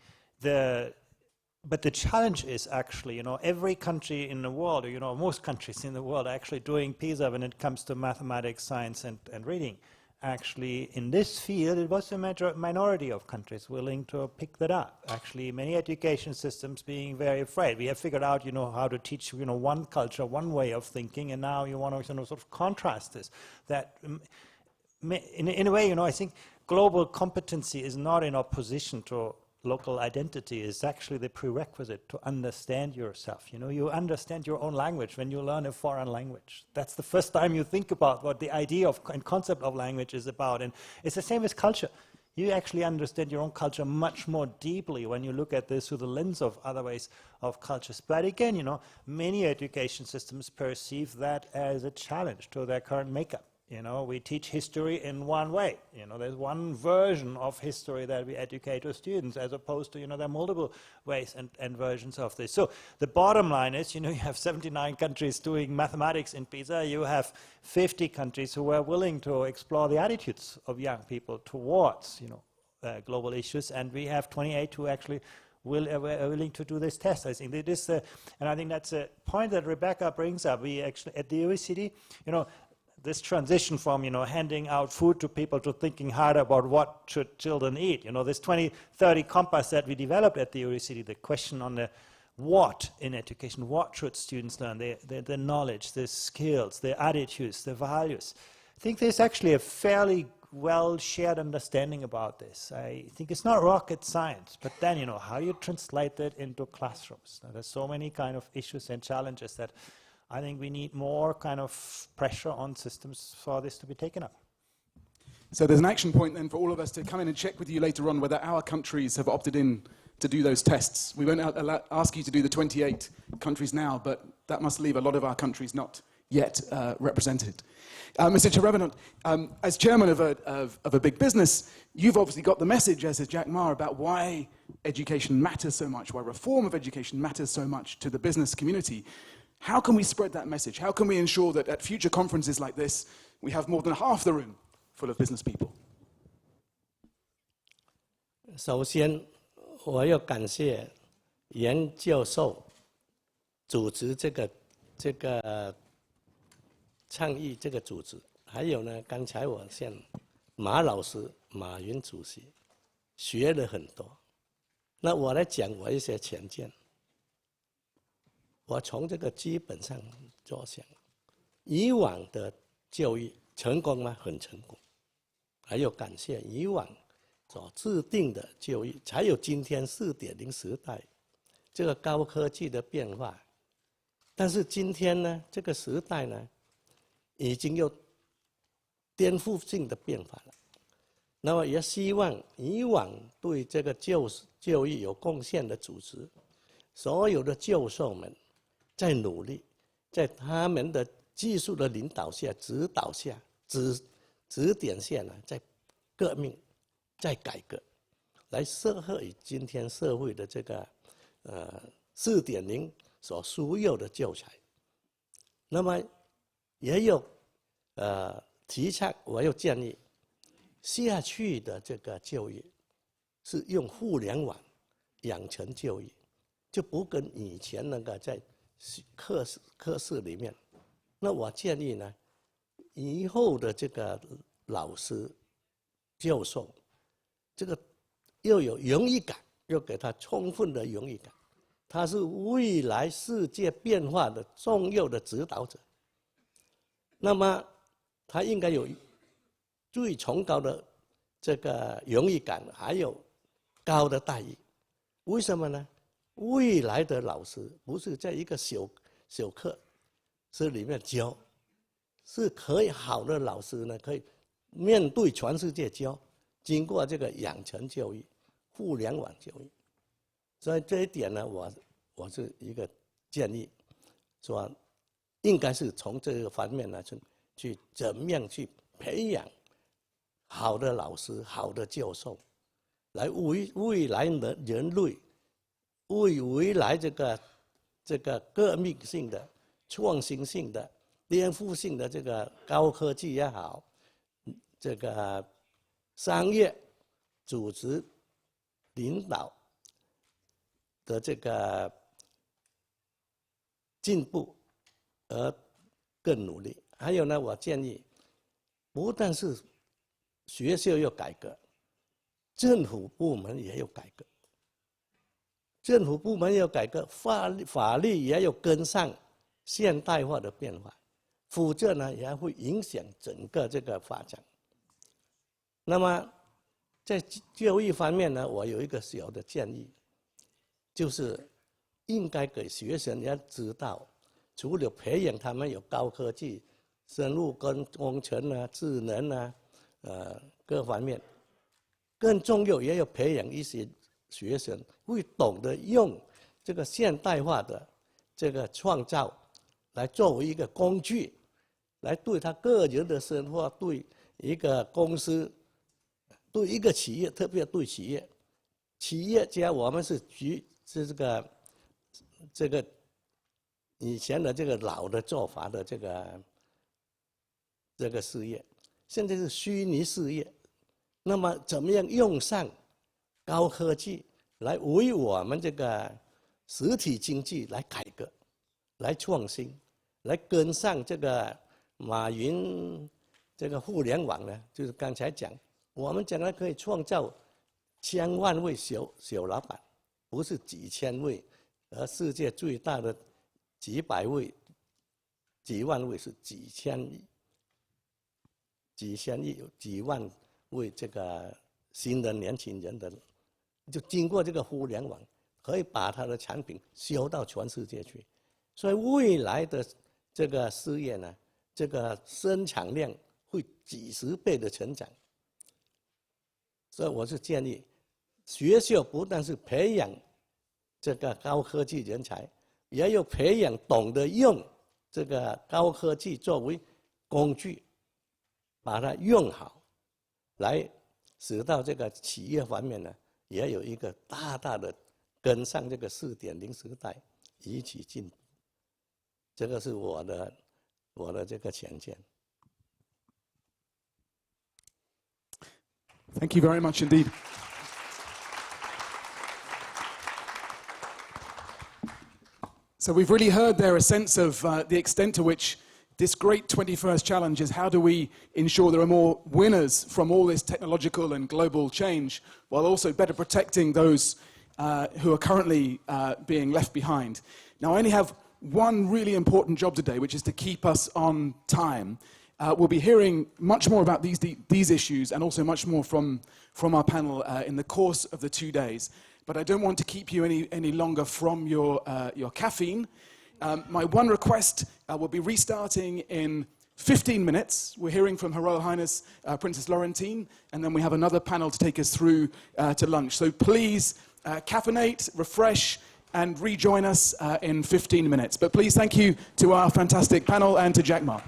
But the challenge is actually, you know, every country in the world, or, you know, most countries in the world are actually doing PISA when it comes to mathematics, science, and reading. Actually, in this field, it was a minority of countries willing to pick that up. Actually, many education systems being very afraid. We have figured out, you know, how to teach, you know, one culture, one way of thinking, and now you want to, you know, sort of contrast this. That, in a way, you know, I think global competency is not in opposition to local identity. Is actually the prerequisite to understand yourself. You know, you understand your own language when you learn a foreign language. That's the first time you think about what the idea of and concept of language is about. And it's the same as culture. You actually understand your own culture much more deeply when you look at this through the lens of other ways of cultures. But again, you know, many education systems perceive that as a challenge to their current makeup. You know, we teach history in one way. You know, there's one version of history that we educate to students, as opposed to, you know, there are multiple ways and versions of this. So the bottom line is, you know, you have 79 countries doing mathematics in PISA. You have 50 countries who are willing to explore the attitudes of young people towards, you know, global issues. And we have 28 who actually are willing to do this test. I think it is, and I think that's a point that Rebecca brings up. We actually, at the OECD, you know, this transition from, you know, handing out food to people to thinking harder about what should children eat. You know, this 2030 compass that we developed at the OECD, the question on the what in education, what should students learn, the knowledge, the skills, the attitudes, the values. I think there's actually a fairly well shared understanding about this. I think it's not rocket science, but then, you know, how you translate that into classrooms. Now, there's so many kind of issues and challenges that I think we need more kind of pressure on systems for this to be taken up. So there's an action point then for all of us to come in and check with you later on whether our countries have opted in to do those tests. We won't ask you to do the 28 countries now, but that must leave a lot of our countries not yet represented. Mr. Chearavanont, as chairman of a big business, you've obviously got the message, as has Jack Ma, about why education matters so much, why reform of education matters so much to the business community. How can we spread that message? How can we ensure that at future conferences like this, we have more than half the room full of business people? 首先，我要感谢严教授组织这个倡议这个组织，还有呢，刚才我向马老师、马云主席学了很多。那我来讲我一些浅见。我从这个基本上着想，以往的教育成功吗？很成功，还有感谢以往所制定的教育，才有今天4.0时代这个高科技的变化。但是今天呢，这个时代呢，已经有颠覆性的变化了。那么也希望以往对这个教育有贡献的组织，所有的教授们在努力，在他们的技术的领导下、指导下、指点线呢，在革命，在改革，来适合于今天社会的这个4.0所需要的教材。那么也有提倡，我又建议下去的这个教育是用互联网养成教育，就不跟以前那个在课室里面。那我建议呢，以后的这个老师、教授，这个要有荣誉感，要给他充分的荣誉感。他是未来世界变化的重要的指导者。那么他应该有最崇高的这个荣誉感，还有高的待遇。为什么呢？未来的老师不是在一个小课室里面教，是可以好的老师呢，可以面对全世界教，经过这个养成教育、互联网教育。所以这一点呢，我是一个建议，说应该是从这个方面呢去怎么样去培养好的老师、好的教授，来为未来的人类，为未来这个革命性的、创新性的、颠覆性的这个高科技也好，这个商业组织领导的这个进步而更努力。还有呢，我建议不但是学校要改革，政府部门也要改革。政府部门要改革，法律也要跟上现代化的变化，否则呢也会影响整个这个发展。那么在教育方面呢，我有一个小的建议，就是应该给学生要知道，除了培养他们有高科技、生物工程啊、智能啊，各方面，更重要也要培养一些学生会懂得用这个现代化的这个创造来作为一个工具，来对他个人的生活、对一个公司、对一个企业，特别对企业家，我们是这个以前的这个老的做法的这个事业，现在是虚拟事业。那么怎么样用上高科技来为我们这个实体经济来改革、来创新、来跟上这个马云这个互联网呢？就是刚才讲，我们将来可以创造千万位小老板，不是几千位，而世界最大的几百位、几万位是几千亿、几万位这个新的年轻人的，就经过这个互联网，可以把他的产品销到全世界去。所以未来的这个事业呢，这个生产量会几十倍的成长。所以我是建议，学校不但是培养这个高科技人才，也要培养懂得用这个高科技作为工具，把它用好，来使到这个企业方面呢，也有一个大大的跟上这个4.0时代，一起进步。这个是我的这个浅见。Thank you very much indeed. So we've really heard there a sense of the extent to which this great 21st challenge is how do we ensure there are more winners from all this technological and global change, while also better protecting those who are currently being left behind. Now, I only have one really important job today, which is to keep us on time. We'll be hearing much more about these issues and also much more from our panel in the course of the 2 days. But I don't want to keep you any longer from your caffeine. My one request will be restarting in 15 minutes. We're hearing from Her Royal Highness Princess Laurentine, and then we have another panel to take us through to lunch. So please caffeinate, refresh, and rejoin us in 15 minutes. But please thank you to our fantastic panel and to Jack Ma.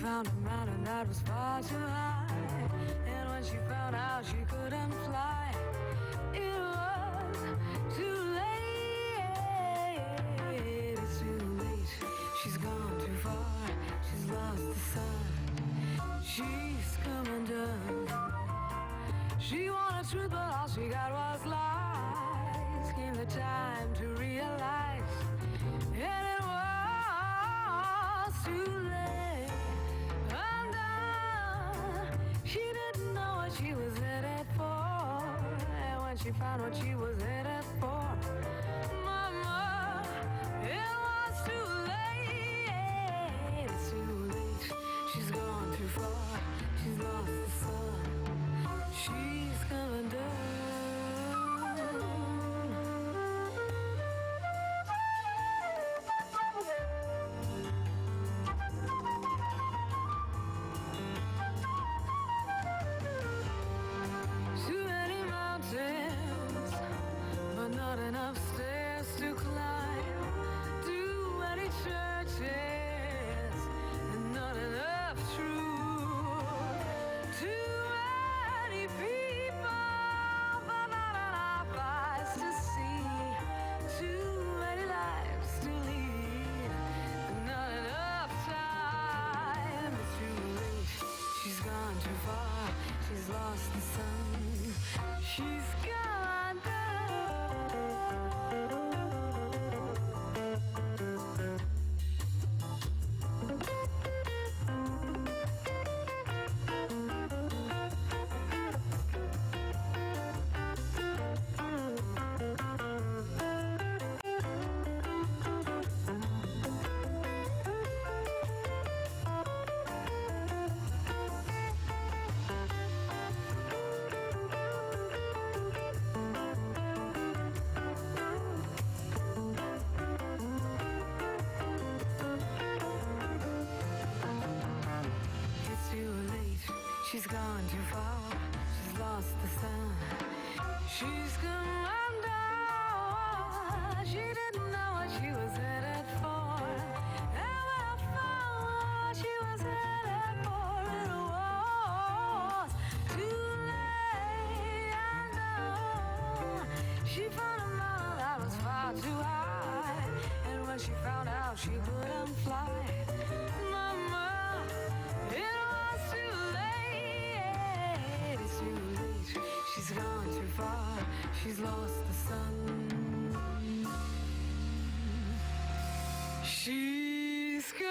found a mountain that was far too high. And when she found out she couldn't fly, it was too late. It's too late. She's gone too far. She's lost the sun. She's come undone. She wanted truth, but all she got was lies. Came the time to realize, and it was too late. Undone. She didn't know what she was headed for, and when she found what she was headed for, mama, it was too late. It's too late. She's gone too far. She's lost the sun. She's come undone. Too many mountains, but not enough stairs to climb. Too many churches, and not enough truth. Too many people, but not enough eyes to see. Too many lives to lead, but not enough time. It's too late. She's gone too far. She's lost the sun. She's gone It's too late. She's gone too far. She's lost the sun. She's come undone. She didn't know what she was headed for. And when I found what she was headed for, it was too late. Undone. She found a mountain that was far too high. And when she found out she couldn't fly, mama, it was too late. It's too late. She's gone too far. She's lost the sun. She's gone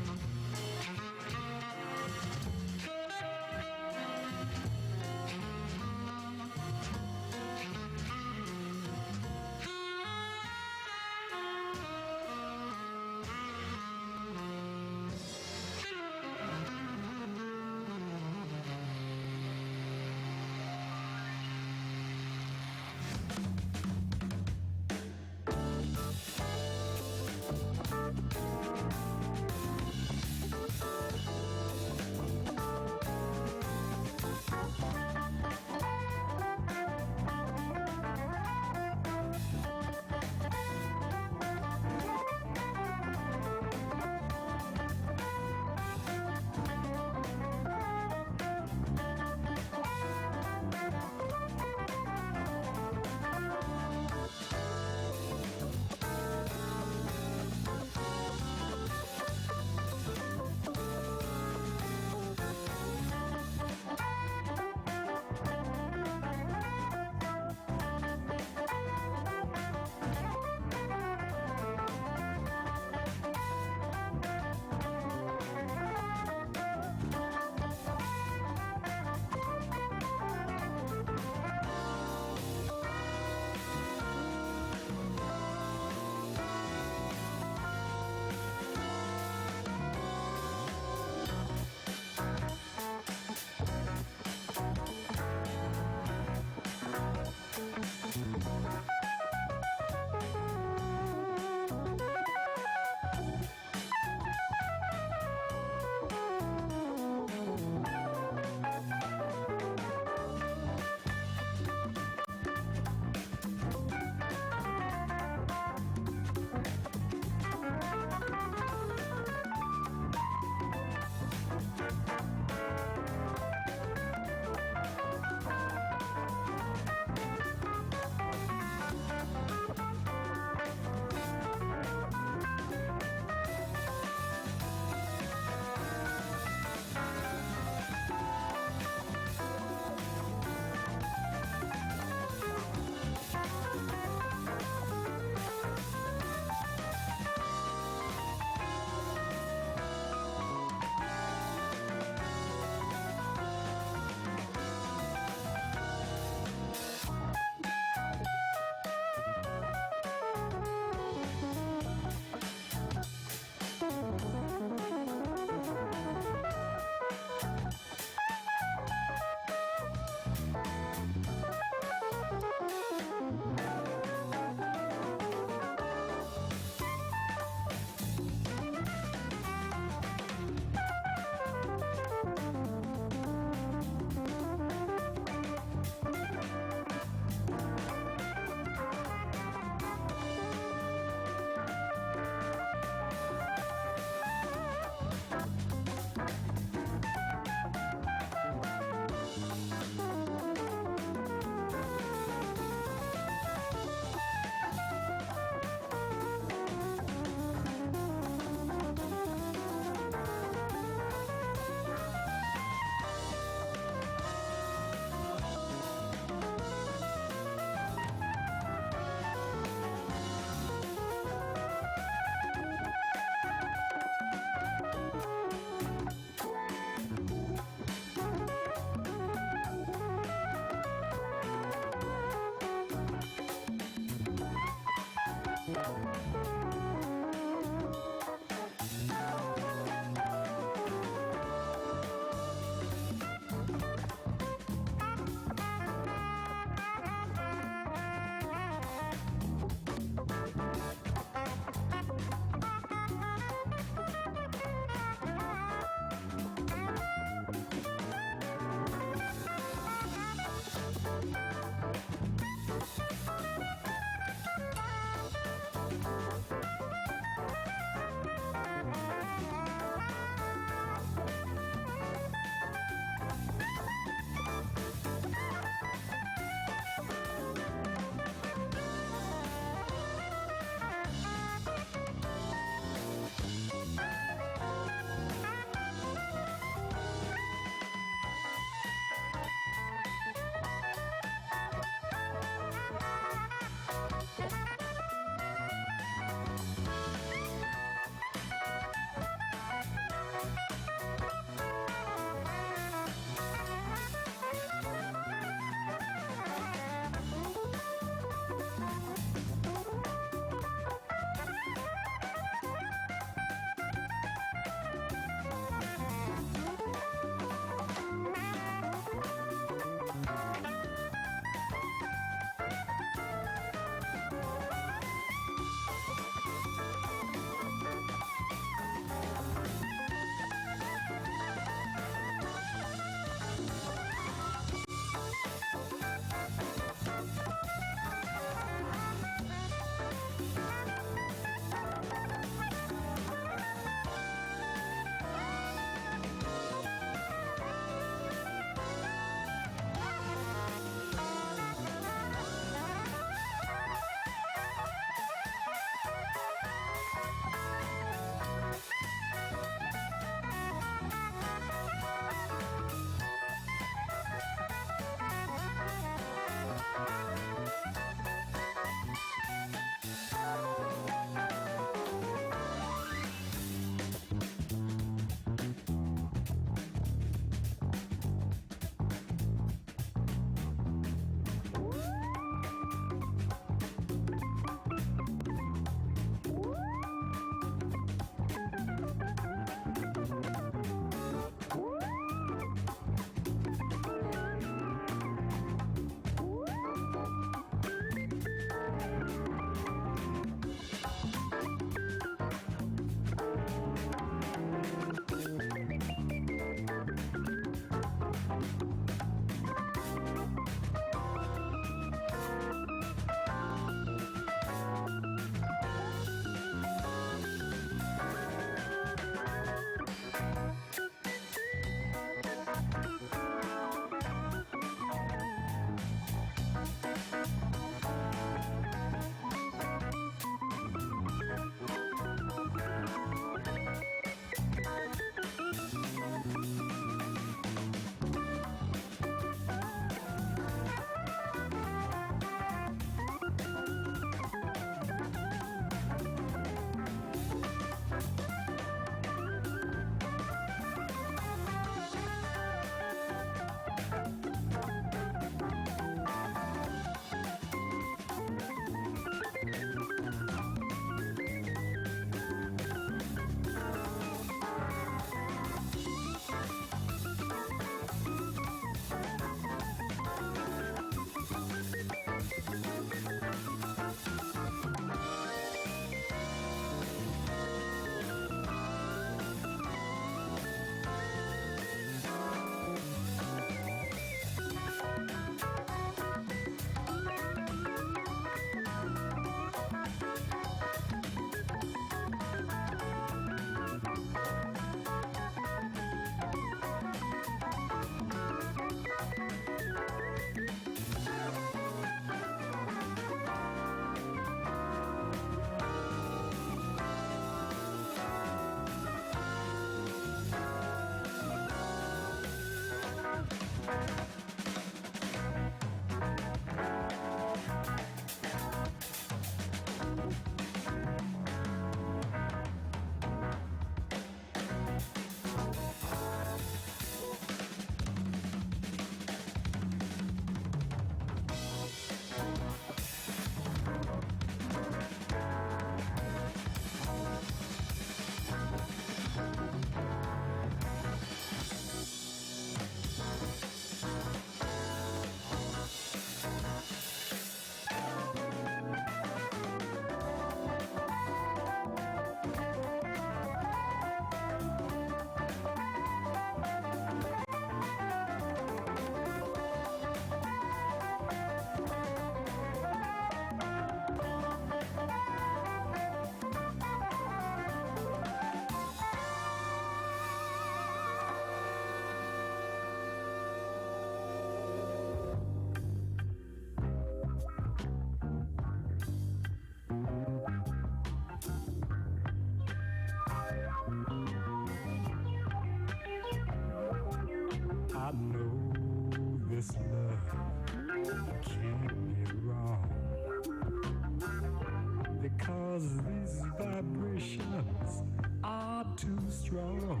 because these vibrations are too strong.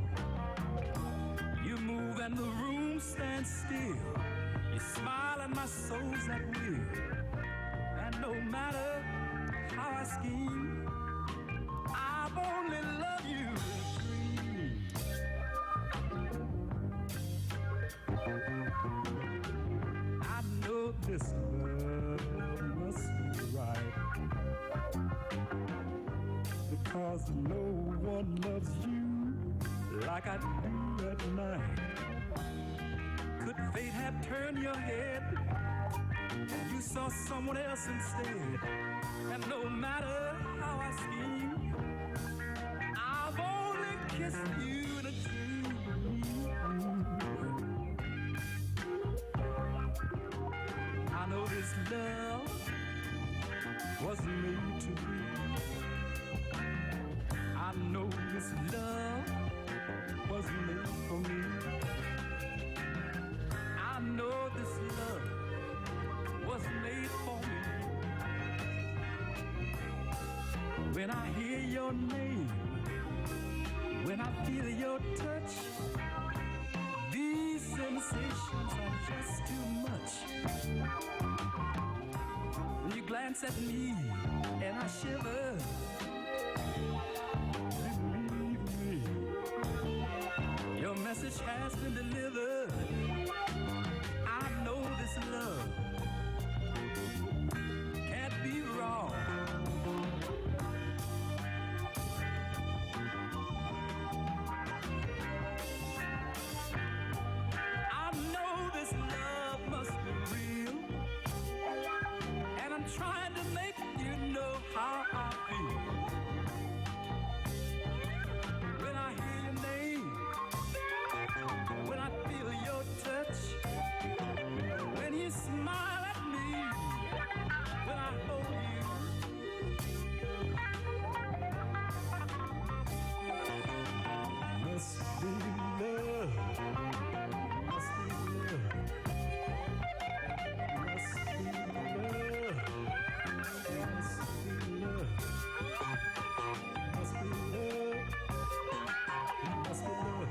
You move and the room stands still. You smile and my soul's at will. And no matter how I scheme, I've only loved you in a dream. I know this love must be right, because no one loves you like I do at night. Could fate have turned your head and you saw someone else instead? And no matter how I scheme, I've only kissed you in a dream. I know this love was made to be. I know this love was made for me. I know this love was made for me. When I hear your name, when I feel your touch, these sensations are just too much. When you glance at me and I shiver, believe me, your message has been delivered. I know this love can't be wrong. I know this love must be real, and I'm trying to make you know how I feel. When I hear your name, when I feel your touch, when you smile at me, when I hold you, must be love, must be love, must be love, must be love, must be love, must be love,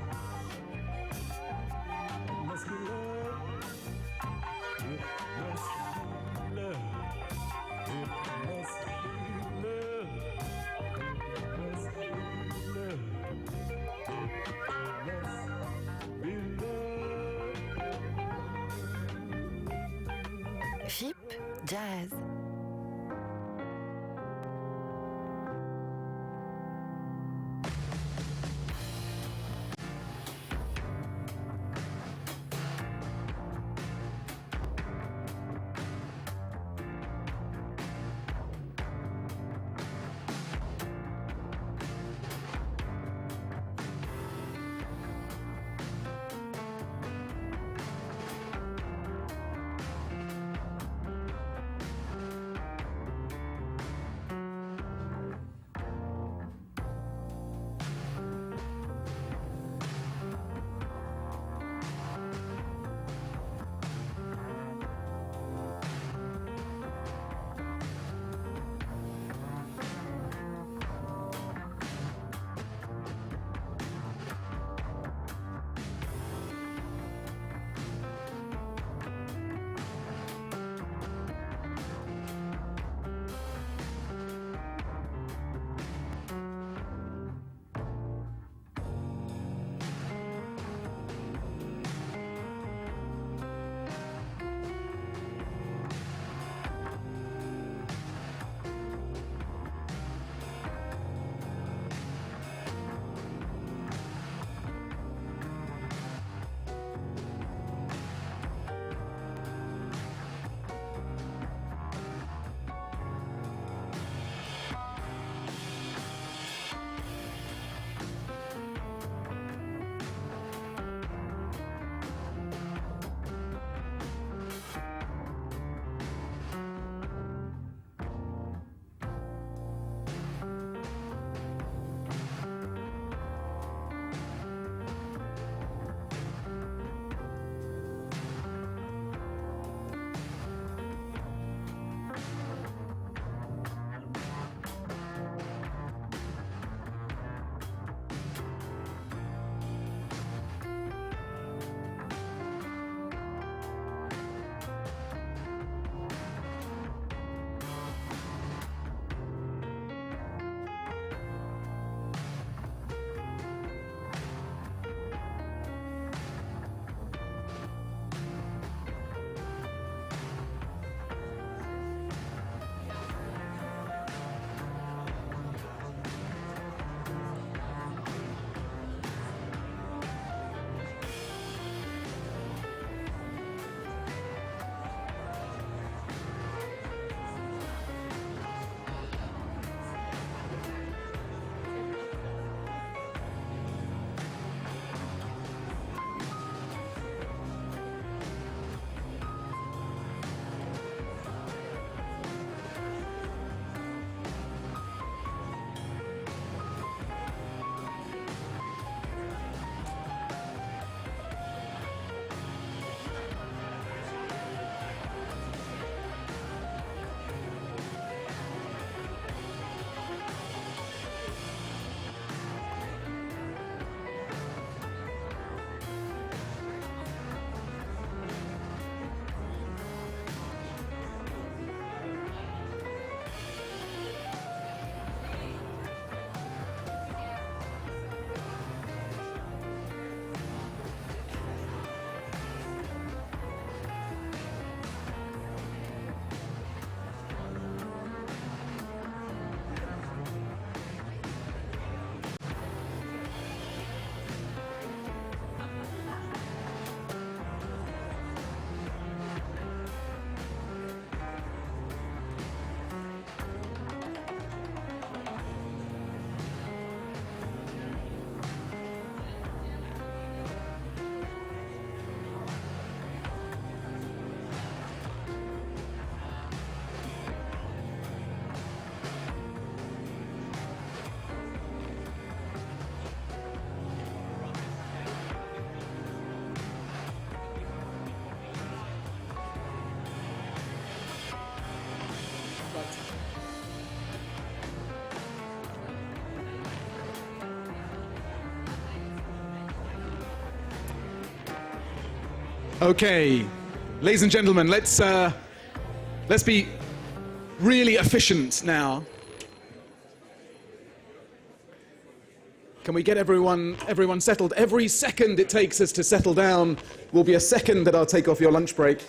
must be love. It must be love. It must be love. It must be love. It must be love. FIP Jazz. Okay, ladies and gentlemen, let's be really efficient now. Can we get everyone settled? Every second it takes us to settle down will be a second that I'll take off your lunch break.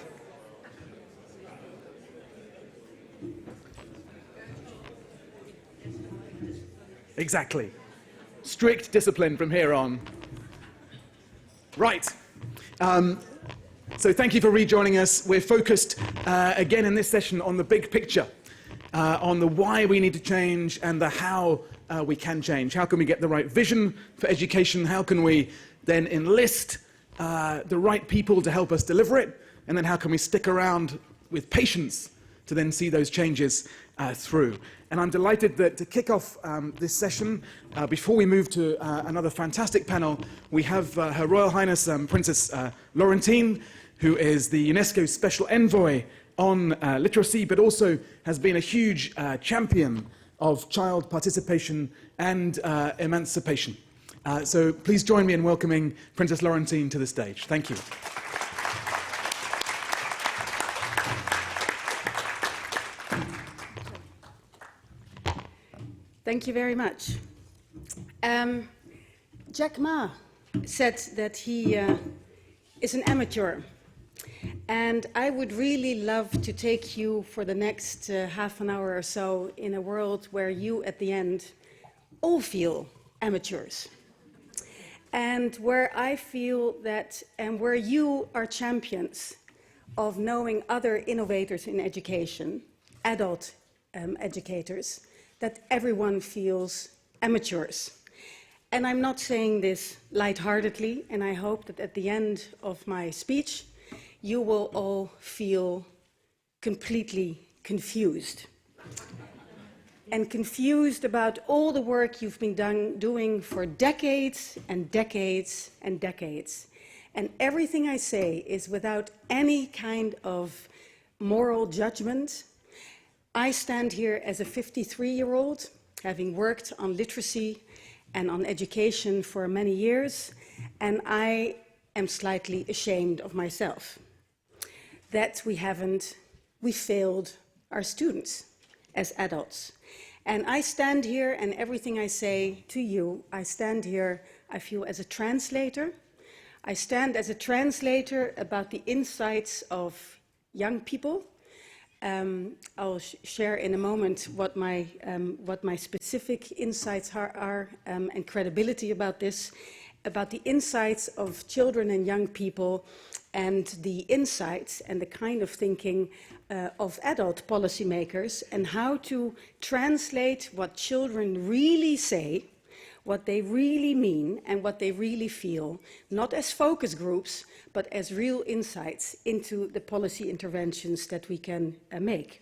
Exactly. Strict discipline from here on. Right. So thank you for rejoining us. We're focused again in this session on the big picture, on the why we need to change and the how we can change. How can we get the right vision for education? How can we then enlist the right people to help us deliver it? And then how can we stick around with patience to then see those changes through? And I'm delighted that to kick off this session, before we move to another fantastic panel, we have Her Royal Highness Princess Laurentine, who is the UNESCO Special Envoy on literacy, but also has been a huge champion of child participation and emancipation. So please join me in welcoming Princess Laurentine to the stage. Thank you. Thank you very much. Jack Ma said that he is an amateur. And I would really love to take you for the next half an hour or so in a world where you, at the end, all feel amateurs. And where I feel that, and where you are champions of knowing other innovators in education, adult educators, that everyone feels amateurs. And I'm not saying this lightheartedly, and I hope that at the end of my speech, you will all feel completely confused. And confused about all the work you've been doing for decades and decades and decades. And everything I say is without any kind of moral judgment. I stand here as a 53-year-old, having worked on literacy and on education for many years, and I am slightly ashamed of myself that we failed our students as adults. And I stand here, and everything I say to you, I stand here, I feel, as a translator. I stand as a translator about the insights of young people. I'll share in a moment what my specific insights are and credibility about this, about the insights of children and young people and the insights and the kind of thinking of adult policymakers and how to translate what children really say, what they really mean and what they really feel, not as focus groups, but as real insights into the policy interventions that we can make.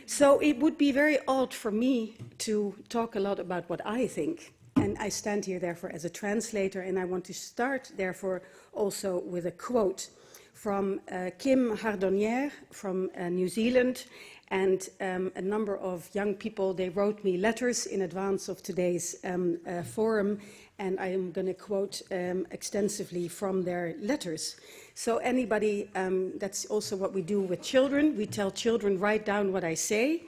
So it would be very odd for me to talk a lot about what I think. And I stand here, therefore, as a translator, and I want to start, therefore, also with a quote from Kim Hardonier from New Zealand, and a number of young people, they wrote me letters in advance of today's forum, and I am going to quote extensively from their letters. So anybody, that's also what we do with children. We tell children, write down what I say,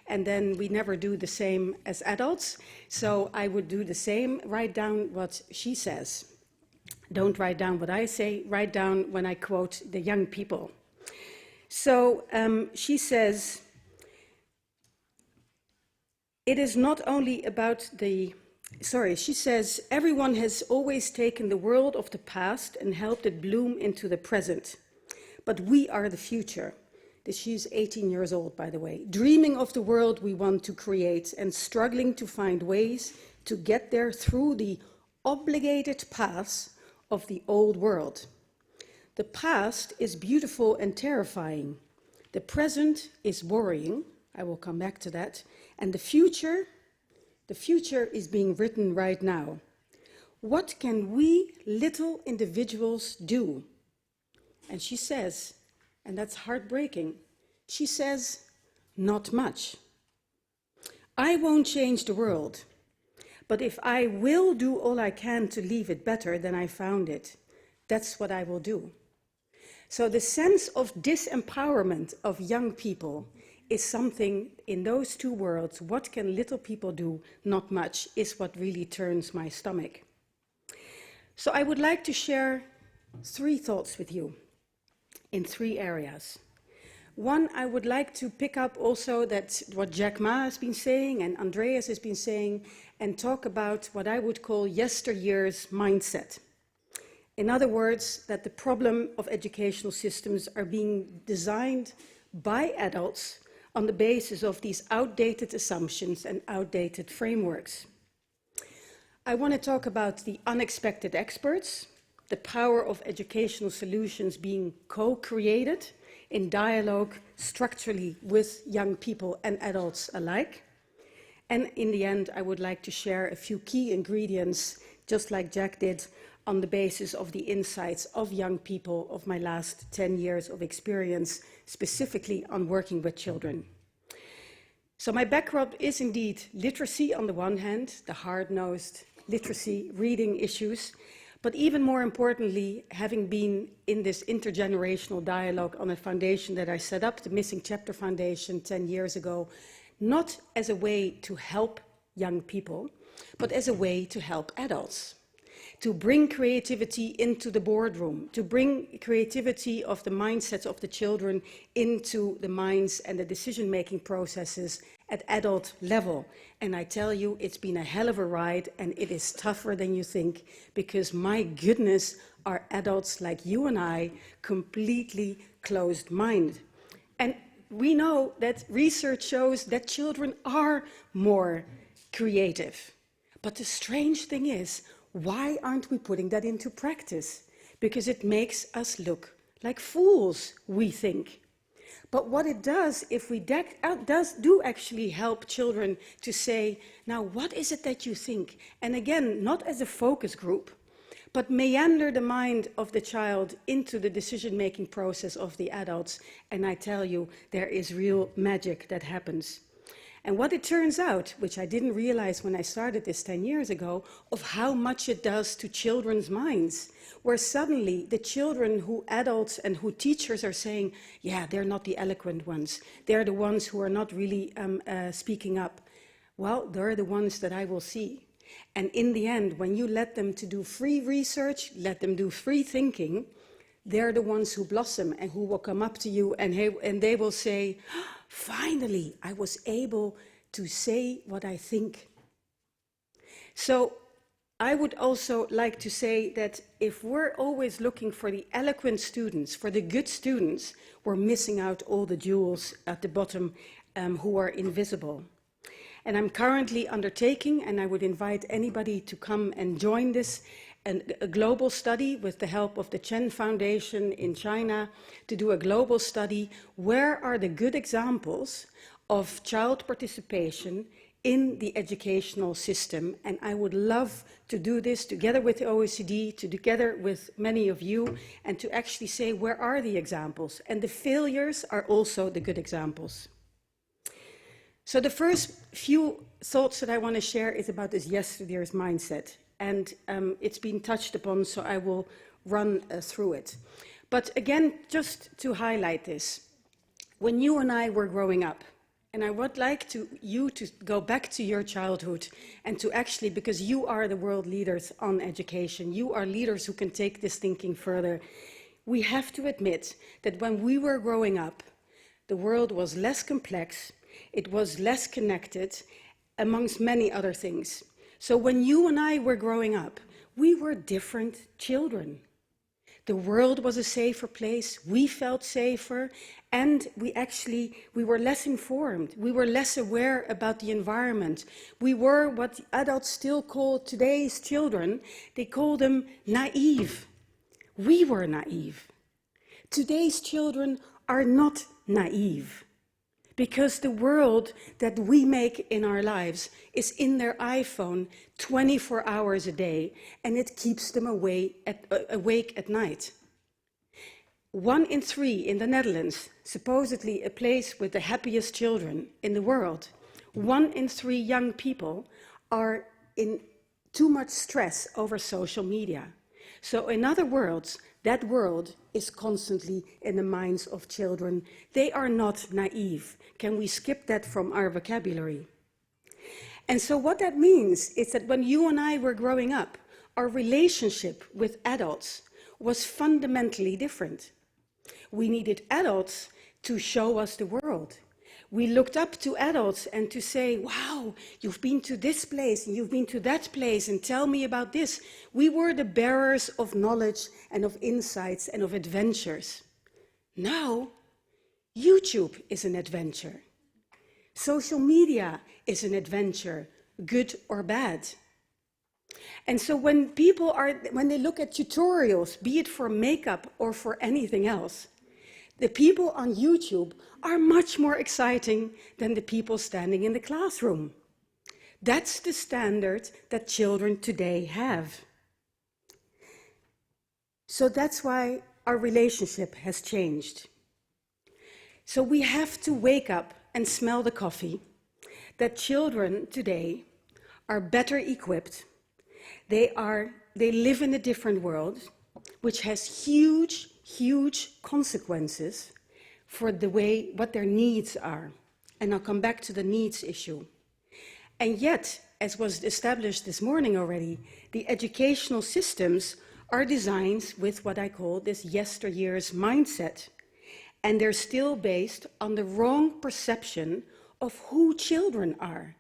and then we never do the same as adults. So I would do the same, write down what she says. Don't write down what I say, write down when I quote the young people. So she says, it is not only about she says, everyone has always taken the world of the past and helped it bloom into the present. But we are the future. She's 18 years old, by the way, dreaming of the world we want to create and struggling to find ways to get there through the obligated paths of the old world. The past is beautiful and terrifying. The present is worrying. I will come back to that. And the future is being written right now. What can we little individuals do? And she says, and that's heartbreaking, she says, not much. I won't change the world, but if I will do all I can to leave it better than I found it, that's what I will do. So the sense of disempowerment of young people is something in those two worlds. What can little people do? Not much, is what really turns my stomach. So I would like to share 3 thoughts with you in 3 areas. One, I would like to pick up also that what Jack Ma has been saying and Andreas has been saying, and talk about what I would call yesteryear's mindset. In other words, that the problem of educational systems are being designed by adults on the basis of these outdated assumptions and outdated frameworks. I want to talk about the unexpected experts, the power of educational solutions being co-created in dialogue structurally with young people and adults alike. And in the end, I would like to share a few key ingredients, just like Jack did, on the basis of the insights of young people of my last 10 years of experience, specifically on working with children. So my background is indeed literacy on the one hand, the hard-nosed literacy, reading issues, but even more importantly, having been in this intergenerational dialogue on a foundation that I set up, the Missing Chapter Foundation 10 years ago, not as a way to help young people, but as a way to help adults, to bring creativity into the boardroom, to bring creativity of the mindsets of the children into the minds and the decision-making processes at adult level. And I tell you, it's been a hell of a ride, and it is tougher than you think, because my goodness, are adults like you and I completely closed-minded. And we know that research shows that children are more creative. But the strange thing is, why aren't we putting that into practice? Because it makes us look like fools, we think. But what it does, if we do actually help children to say, now what is it that you think? And again, not as a focus group, but meander the mind of the child into the decision-making process of the adults. And I tell you, there is real magic that happens. And what it turns out, which I didn't realize when I started this 10 years ago, of how much it does to children's minds, where suddenly the children who adults and who teachers are saying, yeah, they're not the eloquent ones. They're the ones who are not really speaking up. Well, they're the ones that I will see. And in the end, when you let them to do free research, let them do free thinking, they're the ones who blossom and who will come up to you and they will say, finally, I was able to say what I think. So I would also like to say that if we're always looking for the eloquent students, for the good students, we're missing out all the jewels at the bottom who are invisible. And I'm currently undertaking, and I would invite anybody to come and join this, a global study with the help of the Chen Foundation in China to do a global study. Where are the good examples of child participation in the educational system? And I would love to do this together with the OECD, together with many of you, and to actually say, where are the examples? And the failures are also the good examples. So the first few thoughts that I want to share is about this yesterday's mindset. And it's been touched upon, so I will run through it. But again, just to highlight this, when you and I were growing up, and I would like you to go back to your childhood and to actually, because you are the world leaders on education, you are leaders who can take this thinking further. We have to admit that when we were growing up, the world was less complex, it was less connected, amongst many other things. So when you and I were growing up, we were different children. The world was a safer place, we felt safer, and we were less informed. We were less aware about the environment. We were what adults still call today's children, they call them naive. We were naive. Today's children are not naive. Because the world that we make in our lives is in their iPhone 24 hours a day, and it keeps them awake at night. 1 in 3 in the Netherlands, supposedly a place with the happiest children in the world, 1 in 3 young people are in too much stress over social media. So in other words, that world is constantly in the minds of children. They are not naive. Can we skip that from our vocabulary? And so what that means is that when you and I were growing up, our relationship with adults was fundamentally different. We needed adults to show us the world. We looked up to adults and to say, wow, you've been to this place and you've been to that place and tell me about this. We were the bearers of knowledge and of insights and of adventures. Now, YouTube is an adventure. Social media is an adventure, good or bad. And so when they look at tutorials, be it for makeup or for anything else, the people on YouTube are much more exciting than the people standing in the classroom. That's the standard that children today have. So that's why our relationship has changed. So we have to wake up and smell the coffee that children today are better equipped. They live in a different world, which has huge consequences for what their needs are. And I'll come back to the needs issue. And yet, as was established this morning already, the educational systems are designed with what I call this yesteryear's mindset. And they're still based on the wrong perception of who children are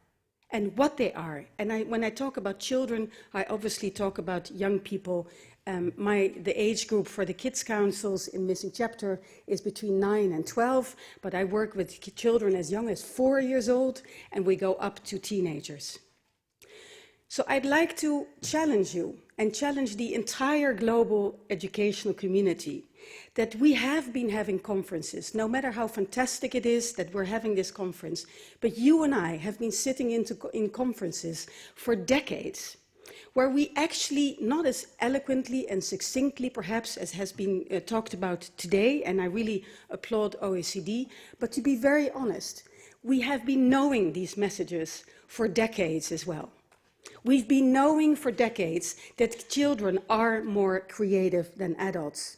and what they are. And when I talk about children, I obviously talk about young people. The age group for the kids' councils in Missing Chapter is between 9 and 12, but I work with children as young as 4 years old, and we go up to teenagers. So I'd like to challenge you and challenge the entire global educational community that we have been having conferences, no matter how fantastic it is that we're having this conference, but you and I have been sitting in conferences for decades, where we actually, not as eloquently and succinctly perhaps as has been talked about today, and I really applaud OECD, but to be very honest, we have been knowing these messages for decades as well. We've been knowing for decades that children are more creative than adults.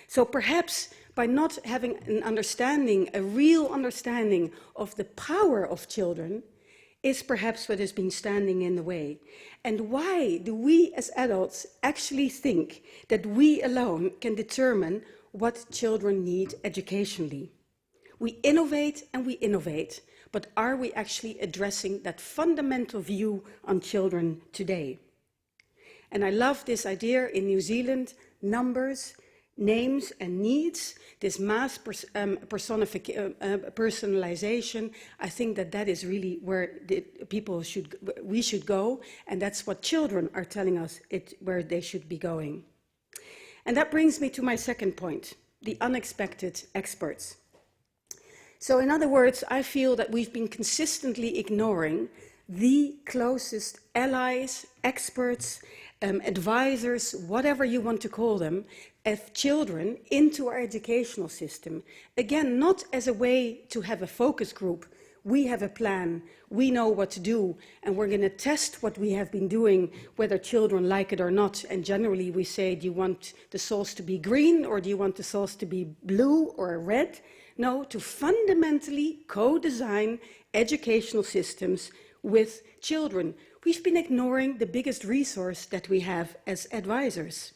So perhaps by not having an understanding, a real understanding of the power of children, is perhaps what has been standing in the way. And why do we as adults actually think that we alone can determine what children need educationally? We innovate and we innovate, but are we actually addressing that fundamental view on children today? And I love this idea in New Zealand, numbers, names and needs, this mass personalization. I think that is really where we should go, and that's what children are telling us where they should be going. And that brings me to my second point, the unexpected experts. So in other words, I feel that we've been consistently ignoring the closest allies, experts, advisors, whatever you want to call them, of children into our educational system. Again, not as a way to have a focus group. We have a plan, we know what to do, and we're going to test what we have been doing, whether children like it or not. And generally we say, do you want the sauce to be green or do you want the sauce to be blue or red? No, to fundamentally co-design educational systems with children. We've been ignoring the biggest resource that we have as advisors.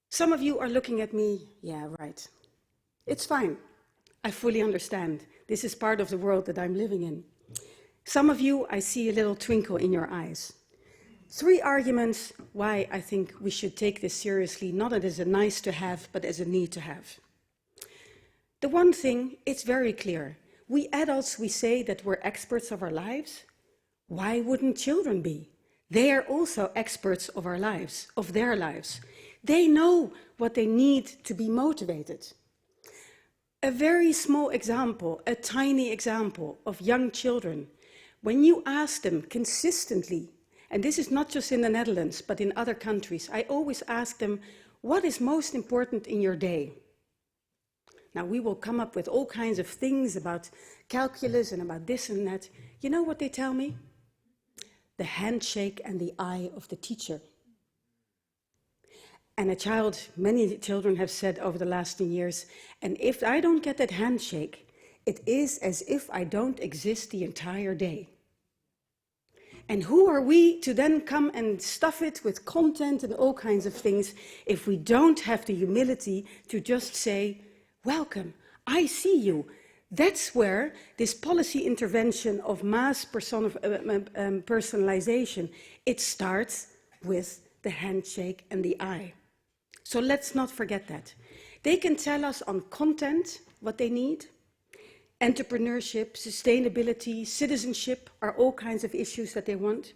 Some of you are looking at me, yeah, right. It's fine. I fully understand. This is part of the world that I'm living in. Some of you, I see a little twinkle in your eyes. 3 arguments why I think we should take this seriously, not as a nice to have, but as a need to have. The one thing, it's very clear. We adults, we say that we're experts of our lives. Why wouldn't children be? They are also experts of our lives, of their lives. They know what they need to be motivated. A very small example, a tiny example of young children. When you ask them consistently, and this is not just in the Netherlands, but in other countries, I always ask them, what is most important in your day? Now, we will come up with all kinds of things about calculus and about this and that. You know what they tell me? The handshake and the eye of the teacher. And many children have said over the last 10 years, and if I don't get that handshake, it is as if I don't exist the entire day. And who are we to then come and stuff it with content and all kinds of things if we don't have the humility to just say, welcome, I see you. That's where this policy intervention of mass personalization, it starts with the handshake and the eye. So let's not forget that. They can tell us on content what they need. Entrepreneurship, sustainability, citizenship are all kinds of issues that they want.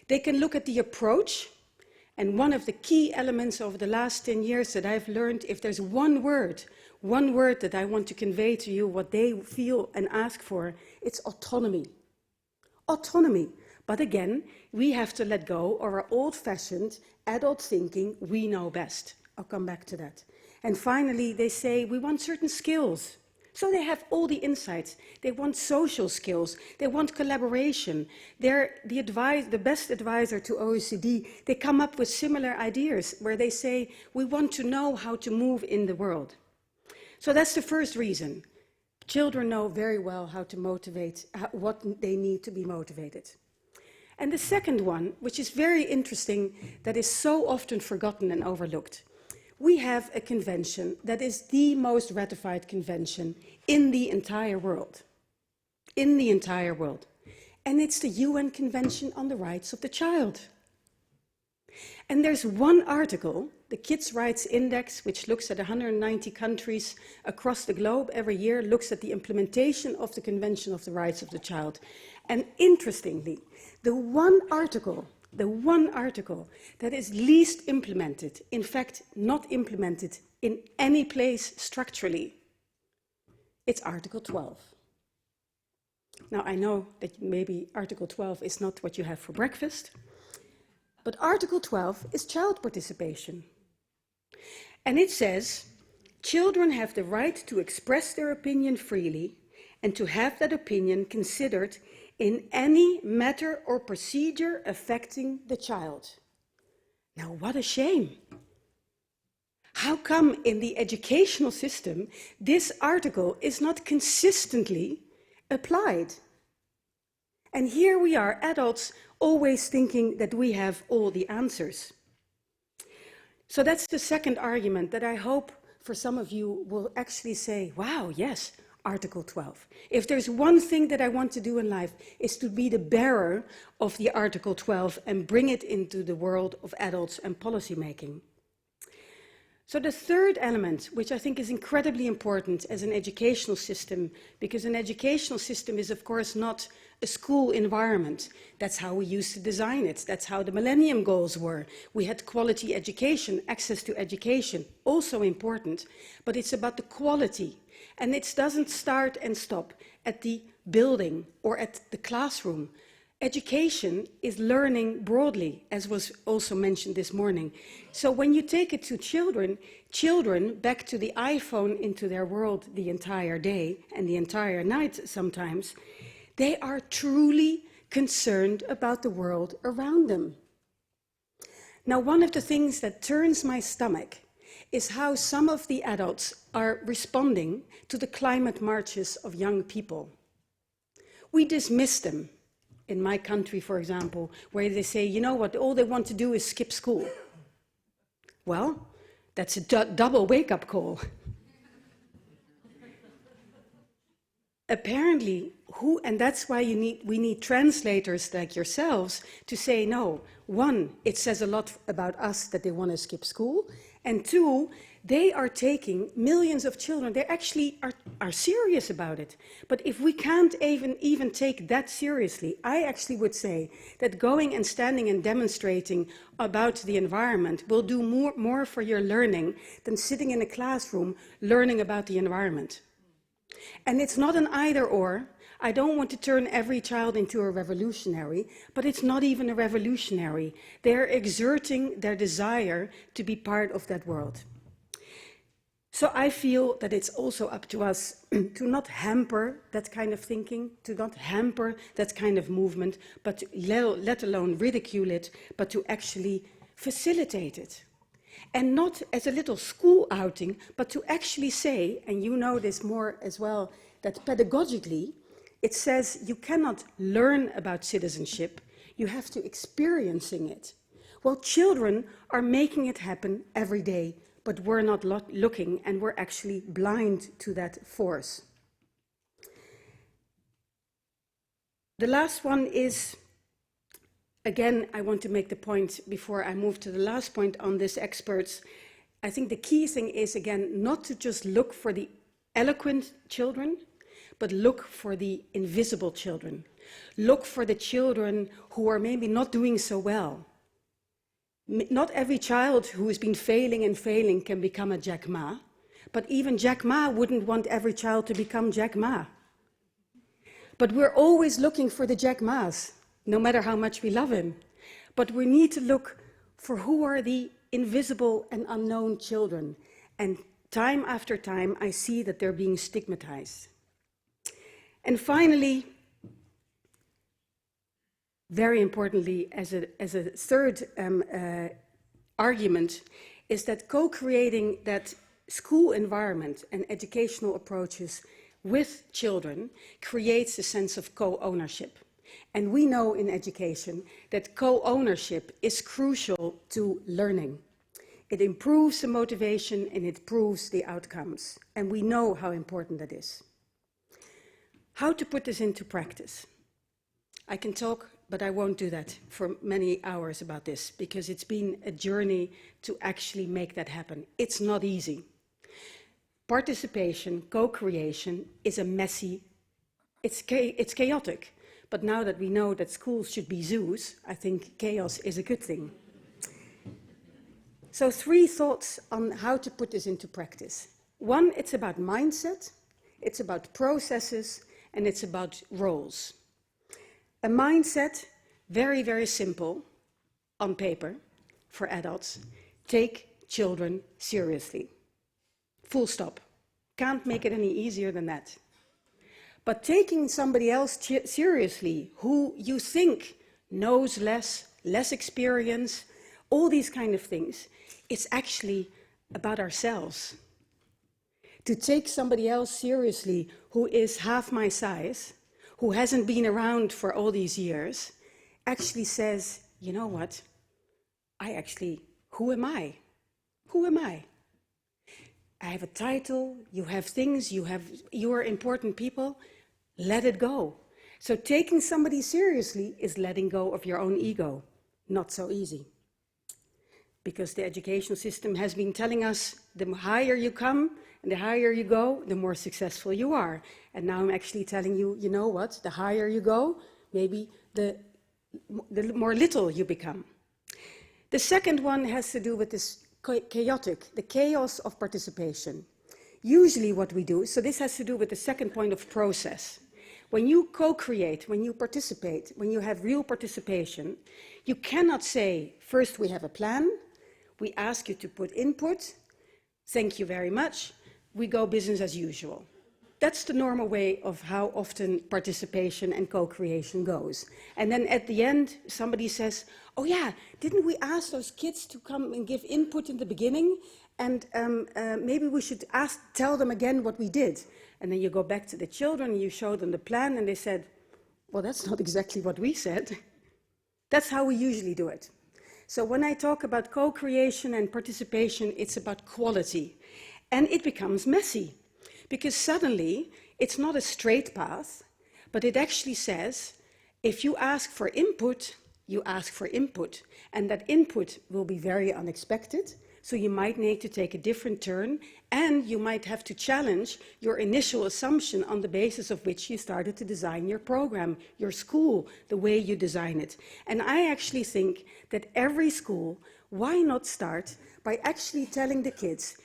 They can look at the approach, and one of the key elements over the last 10 years that I've learned, if there's one word that I want to convey to you, what they feel and ask for, it's autonomy. Autonomy. But again, we have to let go of our old-fashioned adult thinking, we know best. I'll come back to that. And finally, they say, we want certain skills. So they have all the insights. They want social skills. They want collaboration. They're the best advisor to OECD. They come up with similar ideas where they say, we want to know how to move in the world. So that's the first reason. Children know very well how to motivate, what they need to be motivated. And the second one, which is very interesting, that is so often forgotten and overlooked. We have a convention that is the most ratified convention in the entire world. In the entire world. And it's the UN Convention on the Rights of the Child. And there's one article, the Kids' Rights Index, which looks at 190 countries across the globe every year, looks at the implementation of the Convention of the Rights of the Child. And interestingly, the one article that is least implemented, in fact, not implemented in any place structurally, it's Article 12. Now, I know that maybe Article 12 is not what you have for breakfast, but Article 12 is child participation. And it says, children have the right to express their opinion freely and to have that opinion considered in any matter or procedure affecting the child. Now, what a shame. How come in the educational system this article is not consistently applied? And here we are, adults, always thinking that we have all the answers. So that's the second argument that I hope for some of you will actually say, wow, yes, Article 12. If there's one thing that I want to do in life, is to be the bearer of the Article 12 and bring it into the world of adults and policy making. So the third element, which I think is incredibly important as an educational system, because an educational system is of course not a school environment. That's how we used to design it. That's how the Millennium Goals were. We had quality education, access to education, also important, but it's about the quality. And it doesn't start and stop at the building or at the classroom. Education is learning broadly, as was also mentioned this morning. So when you take it to children back to the iPhone into their world the entire day and the entire night sometimes, they are truly concerned about the world around them. Now, one of the things that turns my stomach is how some of the adults are responding to the climate marches of young people. We dismiss them. In my country, for example, where they say, you know what, all they want to do is skip school. Well, that's a double wake-up call. Apparently, and that's why we need translators like yourselves to say, no, one, it says a lot about us that they want to skip school, and two, they are taking millions of children. They actually are serious about it. But if we can't even take that seriously, I actually would say that going and standing and demonstrating about the environment will do more for your learning than sitting in a classroom learning about the environment. And it's not an either or. I don't want to turn every child into a revolutionary, but it's not even a revolutionary. They're exerting their desire to be part of that world. So I feel that it's also up to us to not hamper that kind of thinking, to not hamper that kind of movement, but to let alone ridicule it, but to actually facilitate it. And not as a little school outing, but to actually say, and you know this more as well, that pedagogically, it says you cannot learn about citizenship, you have to experiencing it. Well, children are making it happen every day, but we're not looking, and we're actually blind to that force. The last one is, again, I want to make the point before I move to the last point on this experts. I think the key thing is, again, not to just look for the eloquent children, but look for the invisible children. Look for the children who are maybe not doing so well. Not every child who has been failing and failing can become a Jack Ma, but even Jack Ma wouldn't want every child to become Jack Ma. But we're always looking for the Jack Ma's, no matter how much we love him. But we need to look for who are the invisible and unknown children. And time after time, I see that they're being stigmatized. And finally, very importantly, as a third argument, is that co-creating that school environment and educational approaches with children creates a sense of co-ownership. And we know in education that co-ownership is crucial to learning. It improves the motivation and it improves the outcomes. And we know how important that is. How to put this into practice? I can talk, but I won't do that for many hours about this, because it's been a journey to actually make that happen. It's not easy. Participation, co-creation is a messy, it's chaotic. But now that we know that schools should be zoos, I think chaos is a good thing. So 3 thoughts on how to put this into practice. 1, it's about mindset, it's about processes, and it's about roles. A mindset, very, very simple on paper for adults. Take children seriously. Full stop. Can't make it any easier than that. But taking somebody else seriously, who you think knows less experience, all these kind of things, it's actually about ourselves. To take somebody else seriously who is half my size, who hasn't been around for all these years, actually says, you know what, who am I? Who am I? I have a title, you have things, you are important people, let it go. So taking somebody seriously is letting go of your own ego. Not so easy. Because the educational system has been telling us the higher you come and the higher you go, the more successful you are. And now I'm actually telling you, you know what, the higher you go, maybe the more little you become. The second one has to do with this chaotic, the chaos of participation. Usually what we do, so this has to do with the second point of process. When you co-create, when you participate, when you have real participation, you cannot say, first we have a plan, we ask you to put input, thank you very much, we go business as usual. That's the normal way of how often participation and co-creation goes. And then at the end, somebody says, oh yeah, didn't we ask those kids to come and give input in the beginning? And maybe we should tell them again what we did. And then you go back to the children, and you show them the plan, and they said, well, that's not exactly what we said. That's how we usually do it. So when I talk about co-creation and participation, it's about quality. And it becomes messy. Because suddenly, it's not a straight path, but it actually says, if you ask for input, you ask for input. And that input will be very unexpected, so you might need to take a different turn, and you might have to challenge your initial assumption on the basis of which you started to design your program, your school, the way you design it. And I actually think that every school, why not start by actually telling the kids,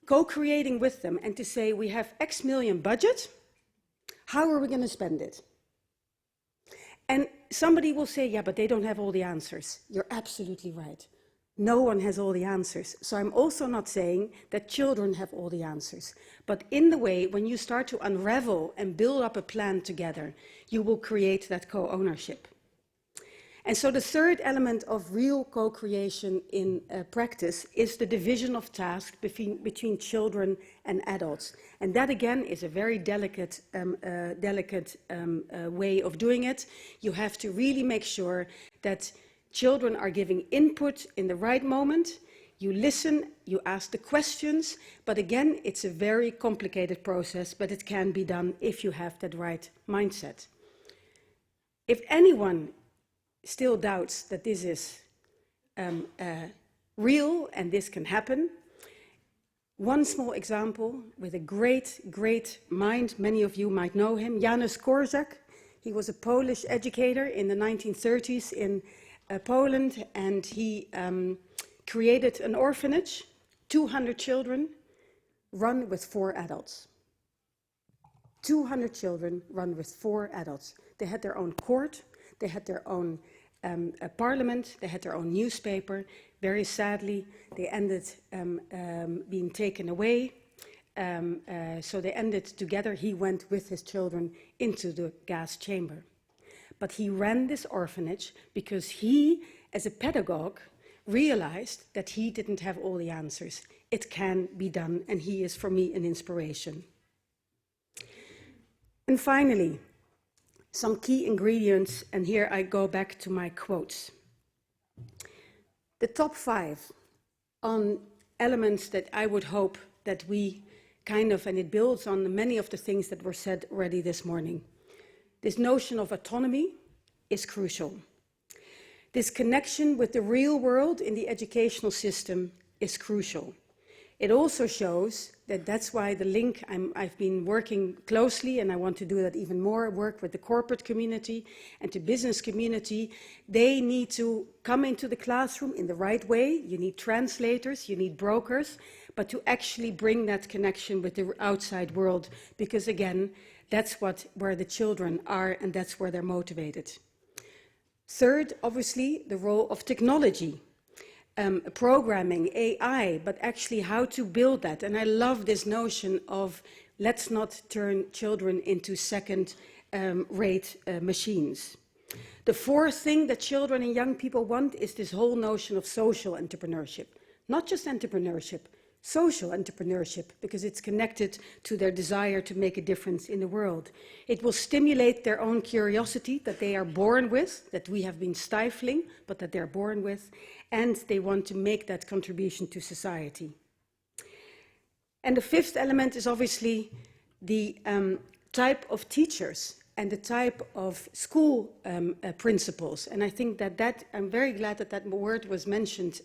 co-creating with them, and to say, we have X million budget, how are we going to spend it? And somebody will say, yeah, but they don't have all the answers. You're absolutely right. No one has all the answers. So I'm also not saying that children have all the answers. But in the way, when you start to unravel and build up a plan together, you will create that co-ownership. And so the third element of real co-creation in practice is the division of tasks between children and adults. And that again is a very delicate way of doing it. You have to really make sure that children are giving input in the right moment. You listen, you ask the questions, but again, it's a very complicated process, but it can be done if you have that right mindset. If anyone still doubts that this is real and this can happen, one small example with a great mind, many of you might know him, Janusz Korczak. He was a Polish educator in the 1930s in Poland, and he created an orphanage, 200 children, run with 4 adults. 200 children run with 4 adults. They had their own court, they had their own parliament, they had their own newspaper. Very sadly, they ended being taken away. So they ended together. He went with his children into the gas chamber. But he ran this orphanage because he, as a pedagogue, realized that he didn't have all the answers. It can be done, and he is, for me, an inspiration. And finally, some key ingredients, and here I go back to my quotes. The top 5 on elements that I would hope that we and it builds on many of the things that were said already this morning. This notion of autonomy is crucial. This connection with the real world in the educational system is crucial. It also shows that that's why the link, I've been working closely, and I want to do that even more, work with the corporate community and the business community. They need to come into the classroom in the right way. You need translators, you need brokers, but to actually bring that connection with the outside world, because again, that's where the children are, and that's where they're motivated. Third, obviously, the role of technology. Programming, AI, but actually how to build that. And I love this notion of let's not turn children into second-rate machines. The fourth thing that children and young people want is this whole notion of social entrepreneurship. Not just entrepreneurship, social entrepreneurship, because it's connected to their desire to make a difference in the world. It will stimulate their own curiosity that they are born with, that we have been stifling, but that they're born with, and they want to make that contribution to society. And the fifth element is obviously the type of teachers and the type of school principals. And I think that I'm very glad that that word was mentioned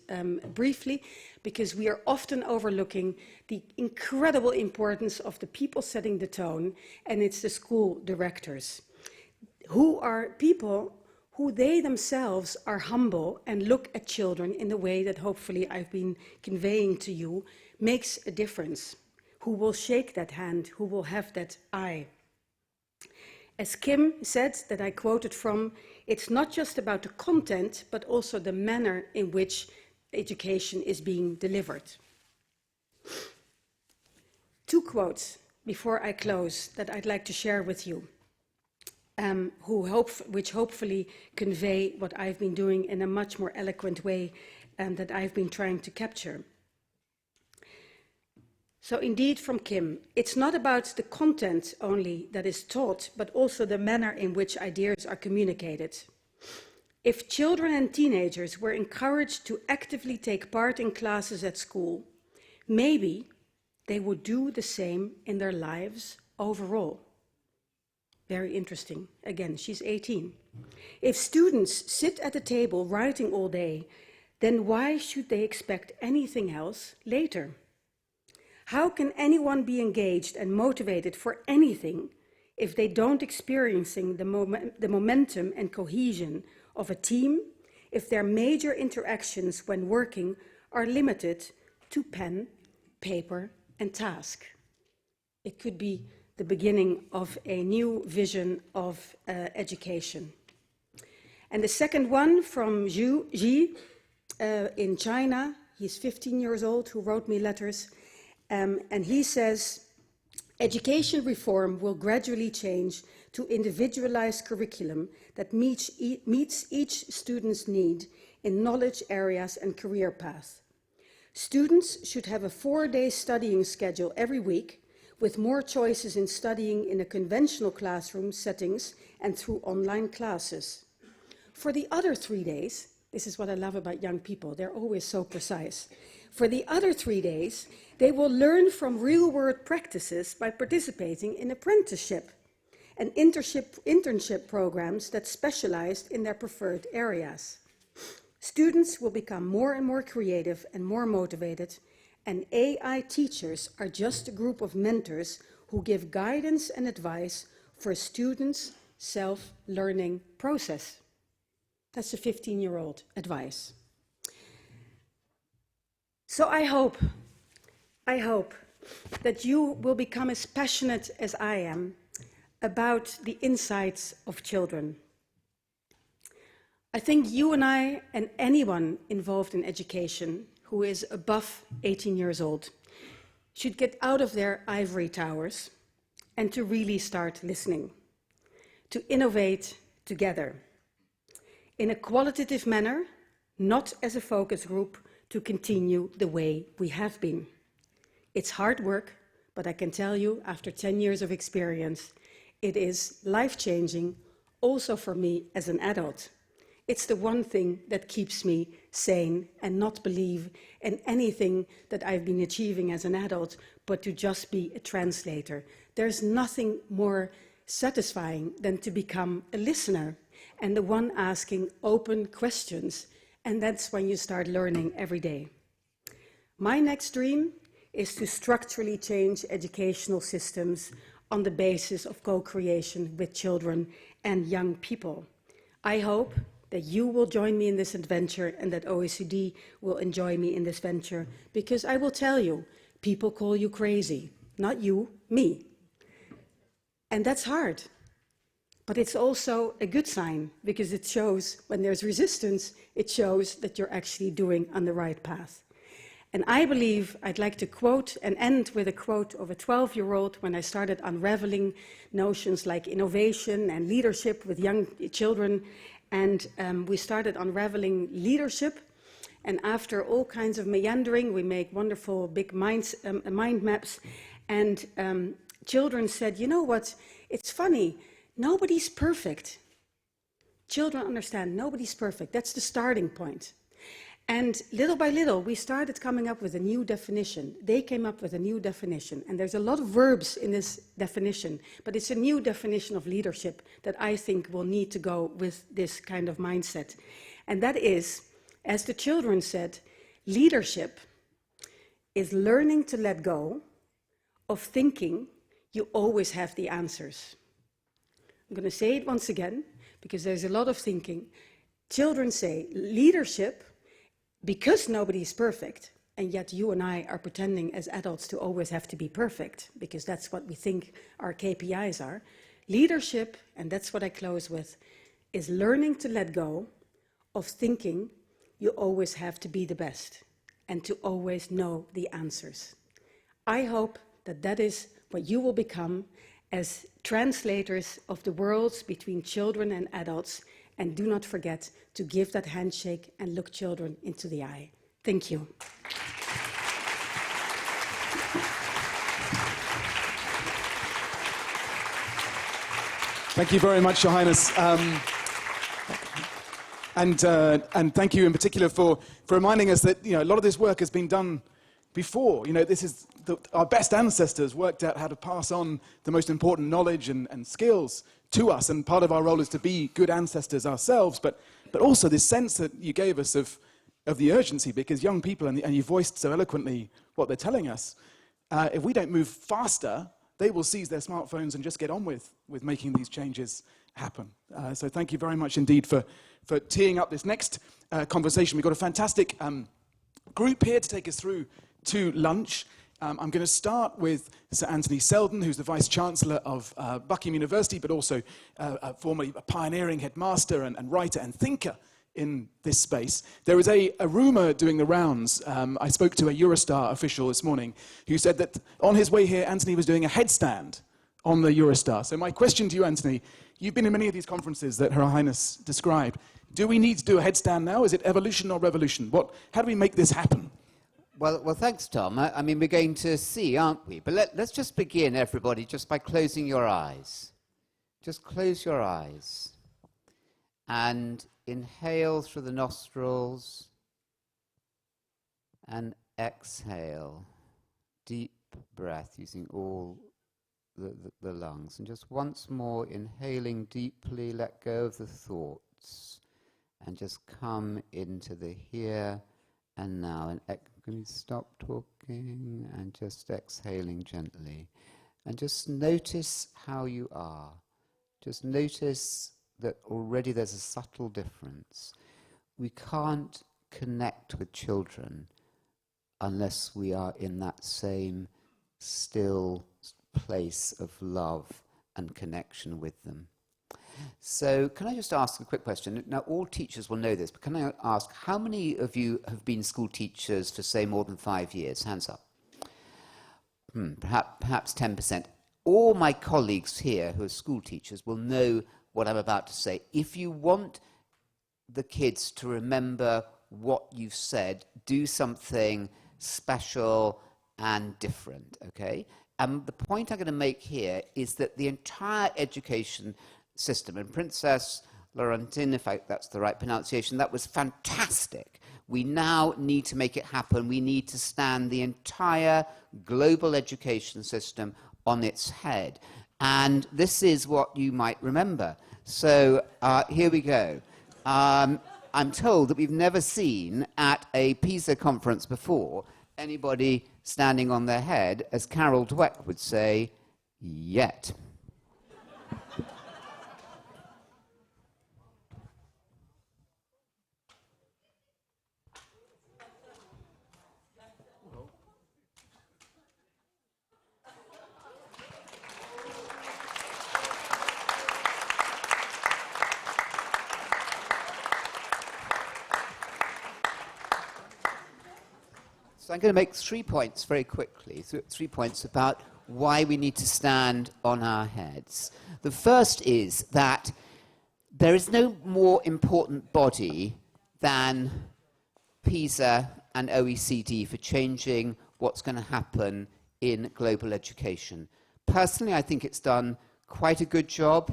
briefly, because we are often overlooking the incredible importance of the people setting the tone, and it's the school directors, who are people who they themselves are humble and look at children in the way that hopefully I've been conveying to you makes a difference, who will shake that hand, who will have that eye. As Kim said, that I quoted from, it's not just about the content, but also the manner in which education is being delivered. 2 quotes before I close that I'd like to share with you, which hopefully convey what I've been doing in a much more eloquent way that I've been trying to capture. So indeed, from Kim, it's not about the content only that is taught, but also the manner in which ideas are communicated. If children and teenagers were encouraged to actively take part in classes at school, maybe they would do the same in their lives overall. Very interesting. Again, she's 18. If students sit at the table writing all day, then why should they expect anything else later? How can anyone be engaged and motivated for anything if they don't experiencing the momentum and cohesion of a team, if their major interactions when working are limited to pen, paper, and task? It could be the beginning of a new vision of education. And the second one from Zhu Ji in China, he's 15 years old, who wrote me letters, and he says, Education reform will gradually change to individualized curriculum that meets each student's need in knowledge areas and career paths. Students should have a 4-day studying schedule every week, with more choices in studying in a conventional classroom settings and through online classes. For the other 3 days, this is what I love about young people, they're always so precise. For the other 3 days, they will learn from real-world practices by participating in apprenticeship and internship programs that specialize in their preferred areas. Students will become more and more creative and more motivated, and AI teachers are just a group of mentors who give guidance and advice for students' self-learning process. That's a 15-year-old advice. So I hope that you will become as passionate as I am about the insights of children. I think you and I and anyone involved in education who is above 18 years old should get out of their ivory towers and to really start listening, to innovate together in a qualitative manner, not as a focus group, to continue the way we have been. It's hard work, but I can tell you, after 10 years of experience, it is life-changing, also for me as an adult. It's the one thing that keeps me sane and not believe in anything that I've been achieving as an adult, but to just be a translator. There's nothing more satisfying than to become a listener and the one asking open questions. And that's when you start learning every day. My next dream is to structurally change educational systems on the basis of co-creation with children and young people. I hope that you will join me in this adventure and that OECD will enjoy me in this venture, because I will tell you, people call you crazy. Not you, me. And that's hard. But it's also a good sign, because it shows when there's resistance, it shows that you're actually doing on the right path. And I believe I'd like to quote and end with a quote of a 12-year-old when I started unraveling notions like innovation and leadership with young children. And we started unraveling leadership. And after all kinds of meandering, we make wonderful big mind maps. And children said, you know what, it's funny, nobody's perfect. Children understand nobody's perfect. That's the starting point. And little by little, we started coming up with a new definition. They came up with a new definition. And there's a lot of verbs in this definition, but it's a new definition of leadership that I think will need to go with this kind of mindset. And that is, as the children said, leadership is learning to let go of thinking you always have the answers. I'm going to say it once again, because there's a lot of thinking. Children say leadership, because nobody is perfect, and yet you and I are pretending as adults to always have to be perfect, because that's what we think our KPIs are. Leadership, and that's what I close with, is learning to let go of thinking you always have to be the best and to always know the answers. I hope that that is what you will become as translators of the worlds between children and adults. And do not forget to give that handshake and look children into the eye. Thank you. Thank you very much, Your Highness. And thank you in particular for reminding us that, a lot of this work has been done before. This is our best ancestors worked out how to pass on the most important knowledge and skills to us, and part of our role is to be good ancestors ourselves, but also this sense that you gave us of the urgency, because young people, and you voiced so eloquently what they're telling us, if we don't move faster, they will seize their smartphones and just get on with making these changes happen. So thank you very much indeed for teeing up this next conversation. We've got a fantastic group here to take us through to lunch. I'm going to start with Sir Anthony Selden, who's the Vice-Chancellor of Buckingham University, but also formerly a pioneering headmaster and writer and thinker in this space. There is a rumor doing the rounds. I spoke to a Eurostar official this morning who said that on his way here, Anthony was doing a headstand on the Eurostar. So my question to you, Anthony, you've been in many of these conferences that Her Highness described. Do we need to do a headstand now? Is it evolution or revolution? How do we make this happen? Well, thanks, Tom. I mean, we're going to see, aren't we? But let's just begin, everybody, just by closing your eyes. Just close your eyes. And inhale through the nostrils. And exhale. Deep breath using all the lungs. And just once more, inhaling deeply, let go of the thoughts. And just come into the here and now. And can you stop talking and just exhaling gently. And just notice how you are. Just notice that already there's a subtle difference. We can't connect with children unless we are in that same still place of love and connection with them. So can I just ask a quick question? Now, all teachers will know this, but can I ask, how many of you have been school teachers for, say, more than 5 years? Hands up. Perhaps 10%. All my colleagues here who are school teachers will know what I'm about to say. If you want the kids to remember what you've said, do something special and different, okay? And the point I'm going to make here is that the entire education system, and Princess Laurentine, if that's the right pronunciation, that was fantastic. We now need to make it happen. We need to stand the entire global education system on its head. And this is what you might remember. So here we go. I'm told that we've never seen at a PISA conference before anybody standing on their head, as Carol Dweck would say, yet. So I'm going to make 3 points very quickly, 3 points about why we need to stand on our heads. The first is that there is no more important body than PISA and OECD for changing what's going to happen in global education. Personally, I think it's done quite a good job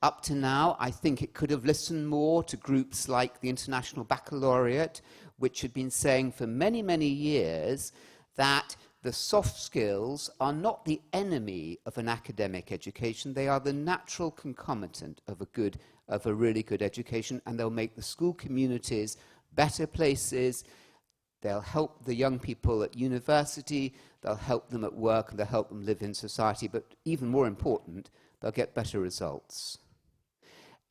up to now. I think it could have listened more to groups like the International Baccalaureate, which had been saying for many, many years that the soft skills are not the enemy of an academic education. They are the natural concomitant of a really good education, and they'll make the school communities better places. They'll help the young people at university, they'll help them at work, and they'll help them live in society. But even more important, they'll get better results.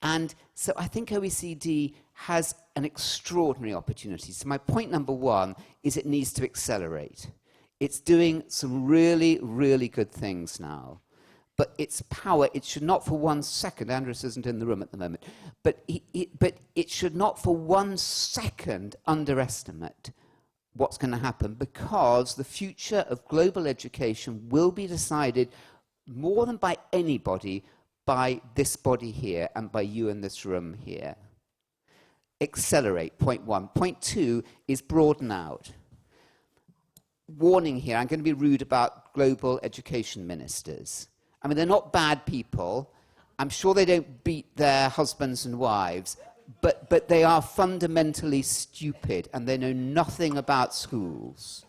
And so I think OECD has an extraordinary opportunity. So my point number one is it needs to accelerate. It's doing some really, really good things now. But its power, it should not for 1 second, Andres isn't in the room at the moment, but it should not for 1 second underestimate what's going to happen, because the future of global education will be decided more than by anybody by this body here and by you in this room here. Accelerate, point one. Point two is broaden out. Warning here, I'm going to be rude about global education ministers. I mean, they're not bad people. I'm sure they don't beat their husbands and wives, but they are fundamentally stupid, and they know nothing about schools.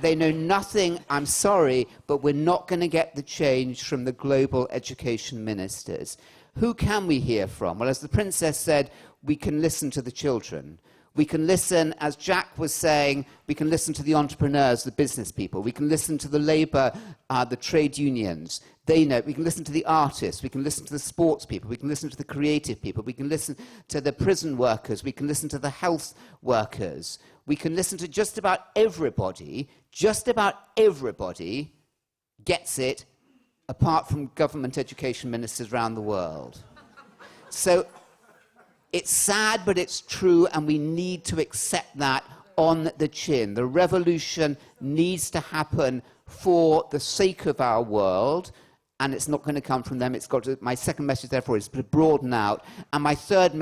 They know nothing, I'm sorry, but we're not going to get the change from the global education ministers. Who can we hear from? Well, as the Princess said, we can listen to the children. We can listen, as Jack was saying, we can listen to the entrepreneurs, the business people. We can listen to the labor, the trade unions. They know. We can listen to the artists. We can listen to the sports people. We can listen to the creative people. We can listen to the prison workers. We can listen to the health workers. We can listen to just about everybody. Just about everybody gets it, apart from government education ministers around the world. So It's sad, but it's true, and we need to accept that on the chin. The revolution needs to happen for the sake of our world, and it's not going to come from them. It's got to, my second message, therefore, is to broaden out. And my third,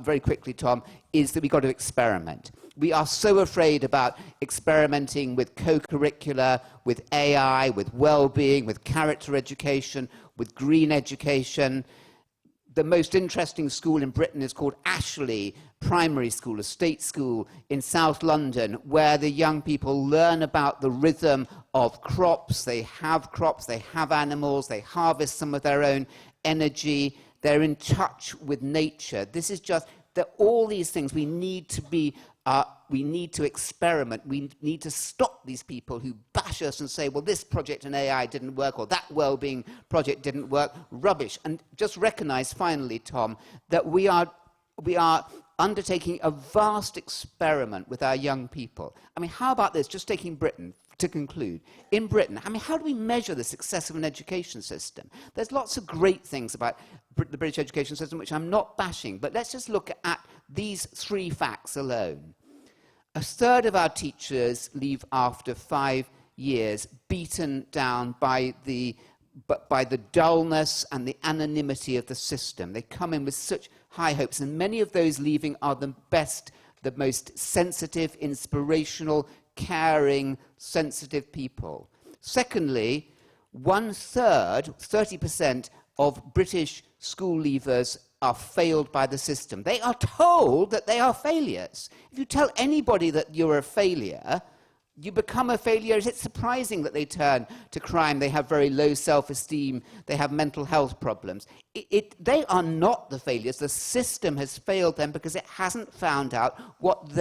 very quickly, Tom, is that we've got to experiment. We are so afraid about experimenting with co-curricular, with AI, with well-being, with character education, with green education. The most interesting school in Britain is called Ashley Primary School, a state school in South London, where the young people learn about the rhythm of crops. They have animals, they harvest some of their own energy, they're in touch with nature. This is just, that all these things we need to be, we need to experiment. We need to stop these people who bash us and say, well, this project in AI didn't work, or that well-being project didn't work. Rubbish. And just recognize, finally, Tom, that we are undertaking a vast experiment with our young people. I mean, how about this? Just taking Britain to conclude. In Britain, I mean, how do we measure the success of an education system? There's lots of great things about the British education system, which I'm not bashing, but let's just look at these 3 facts alone. A third of our teachers leave after 5 years, beaten down by the dullness and the anonymity of the system. They come in with such high hopes, and many of those leaving are the best, the most sensitive, inspirational, caring, sensitive people. Secondly, 1/3, 30% of British school leavers are failed by the system. They are told that they are failures. If you tell anybody that you're a failure, you become a failure. It's surprising that they turn to crime. They have very low self-esteem. They have mental health problems. They are not the failures. The system has failed them because it hasn't found out what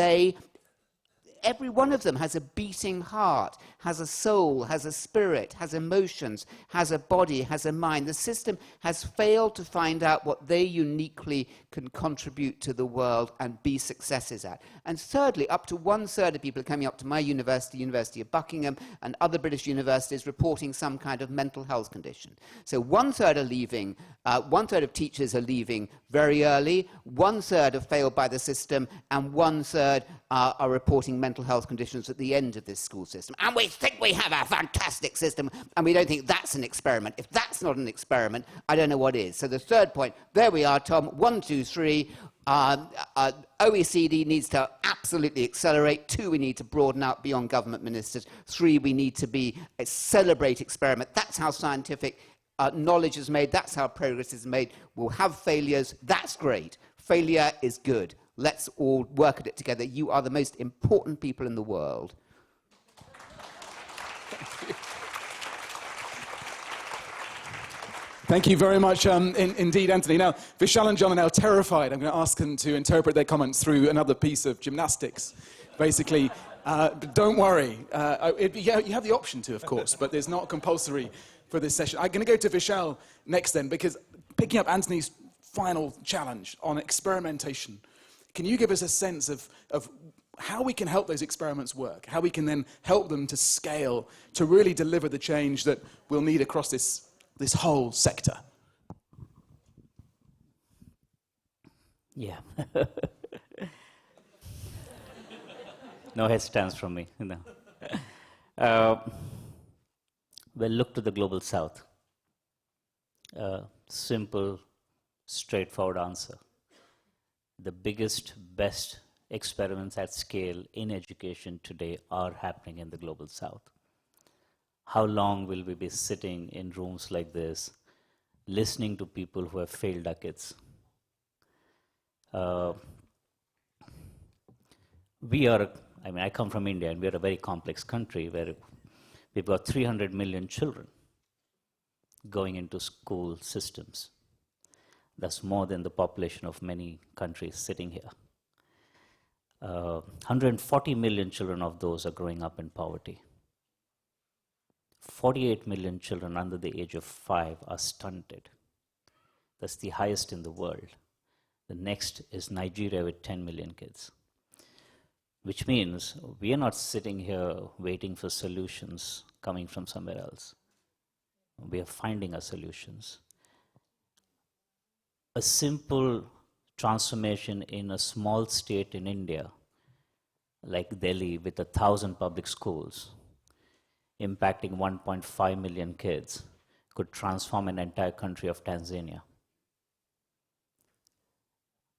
every one of them has a beating heart, has a soul, has a spirit, has emotions, has a body, has a mind. The system has failed to find out what they uniquely can contribute to the world and be successes at. And thirdly, up to 1/3 of people are coming up to my university, University of Buckingham, and other British universities reporting some kind of mental health condition. So 1/3 are leaving, 1/3 of teachers are leaving very early, 1/3 have failed by the system, and 1/3 are reporting mental health conditions at the end of this school system. And we think we have a fantastic system, and we don't think that's an experiment. If that's not an experiment, I don't know what is. So the third point, there we are, Tom, 1, 2, 3. OECD needs to absolutely accelerate. 2, we need to broaden out beyond government ministers. 3, we need to celebrate experiment. That's how scientific knowledge is made. That's how progress is made. We'll have failures. That's great. Failure is good. Let's all work at it together. You are the most important people in the world. Thank you very much indeed, Anthony. Now, Vishal and John are now terrified. I'm going to ask them to interpret their comments through another piece of gymnastics. Basically, don't worry. You have the option to, of course, but there's not compulsory for this session. I'm going to go to Vishal next then, because picking up Anthony's final challenge on experimentation, can you give us a sense of how we can help those experiments work, how we can then help them to scale, to really deliver the change that we'll need across this whole sector? Yeah. No hesitance from me. No. Well, look to the global south. Simple, straightforward answer. The biggest, best experiments at scale in education today are happening in the global south. How long will we be sitting in rooms like this, listening to people who have failed our kids? I come from India, and we are a very complex country where we've got 300 million children going into school systems. That's more than the population of many countries sitting here. 140 million children of those are growing up in poverty. 48 million children under the age of 5 are stunted. That's the highest in the world. The next is Nigeria with 10 million kids. Which means we are not sitting here waiting for solutions coming from somewhere else. We are finding our solutions. A simple transformation in a small state in India, like Delhi, with 1,000 public schools, impacting 1.5 million kids, could transform an entire country of Tanzania.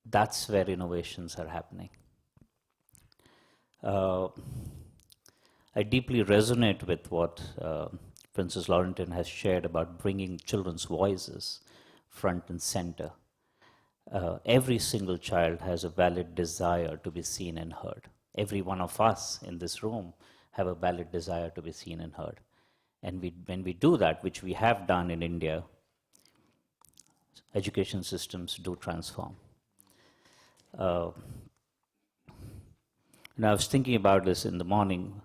That's where innovations are happening. I deeply resonate with what Princess Laurentin has shared about bringing children's voices front and center. Every single child has a valid desire to be seen and heard. Every one of us in this room have a valid desire to be seen and heard. And when we do that, which we have done in India, education systems do transform. And I was thinking about this in the morning.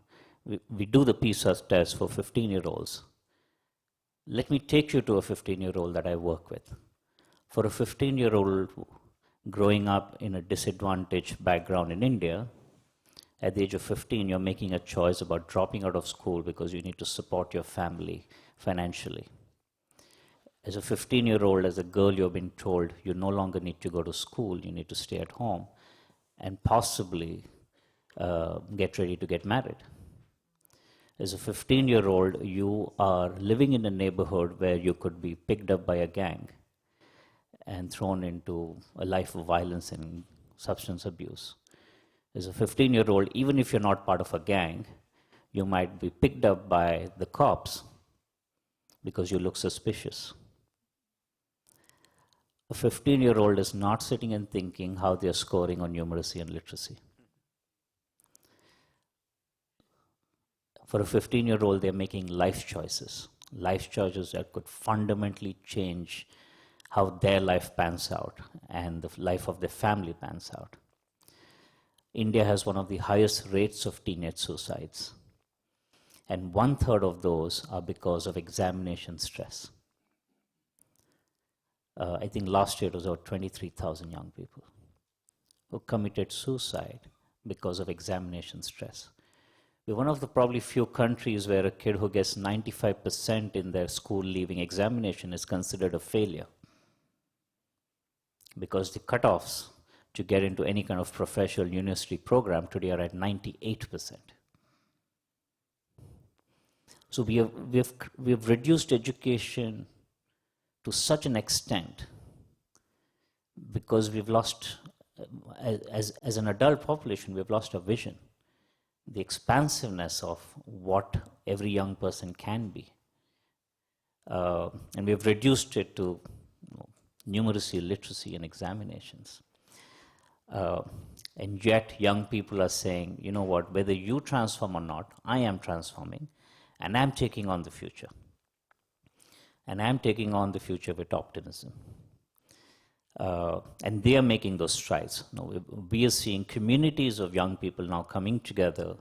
We do the PISA test for 15-year-olds. Let me take you to a 15-year-old that I work with. For a 15-year-old growing up in a disadvantaged background in India, at the age of 15, you're making a choice about dropping out of school because you need to support your family financially. As a 15-year-old, as a girl, you've been told you no longer need to go to school, you need to stay at home and possibly get ready to get married. As a 15-year-old, you are living in a neighborhood where you could be picked up by a gang and thrown into a life of violence and substance abuse. As a 15-year-old, even if you're not part of a gang, you might be picked up by the cops because you look suspicious. A 15-year-old is not sitting and thinking how they're scoring on numeracy and literacy. For a 15-year-old, they're making life choices that could fundamentally change how their life pans out and the life of their family pans out. India has one of the highest rates of teenage suicides, and 1/3 of those are because of examination stress. I think last year it was about 23,000 young people who committed suicide because of examination stress. We're one of the probably few countries where a kid who gets 95% in their school leaving examination is considered a failure, because the cutoffs to get into any kind of professional university program today are at 98%. So we have reduced education to such an extent because we've lost, as an adult population, we've lost our vision, the expansiveness of what every young person can be. And we've reduced it to numeracy, literacy, and examinations. And yet young people are saying, you know what, whether you transform or not, I am transforming, and I'm taking on the future. And I'm taking on the future with optimism. And they are making those strides. We are seeing communities of young people now coming together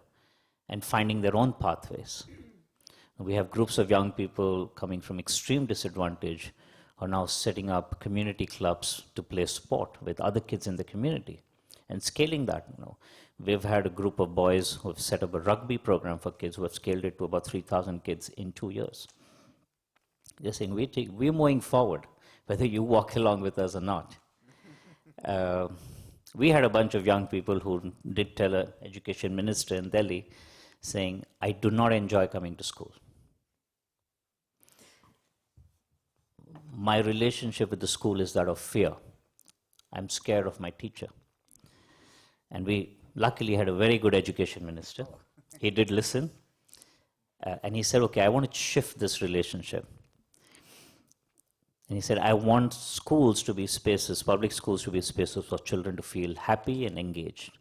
and finding their own pathways. We have groups of young people coming from extreme disadvantage who are now setting up community clubs to play sport with other kids in the community and scaling that. We've had a group of boys who have set up a rugby program for kids who have scaled it to about 3,000 kids in 2 years. They're saying, we're moving forward, whether you walk along with us or not. We had a bunch of young people who did tell an education minister in Delhi saying, I do not enjoy coming to school. My relationship with the school is that of fear. I'm scared of my teacher. And we luckily had a very good education minister. He did listen. And he said, okay, I want to shift this relationship. And he said, I want schools to be spaces, public schools to be spaces for children to feel happy and engaged.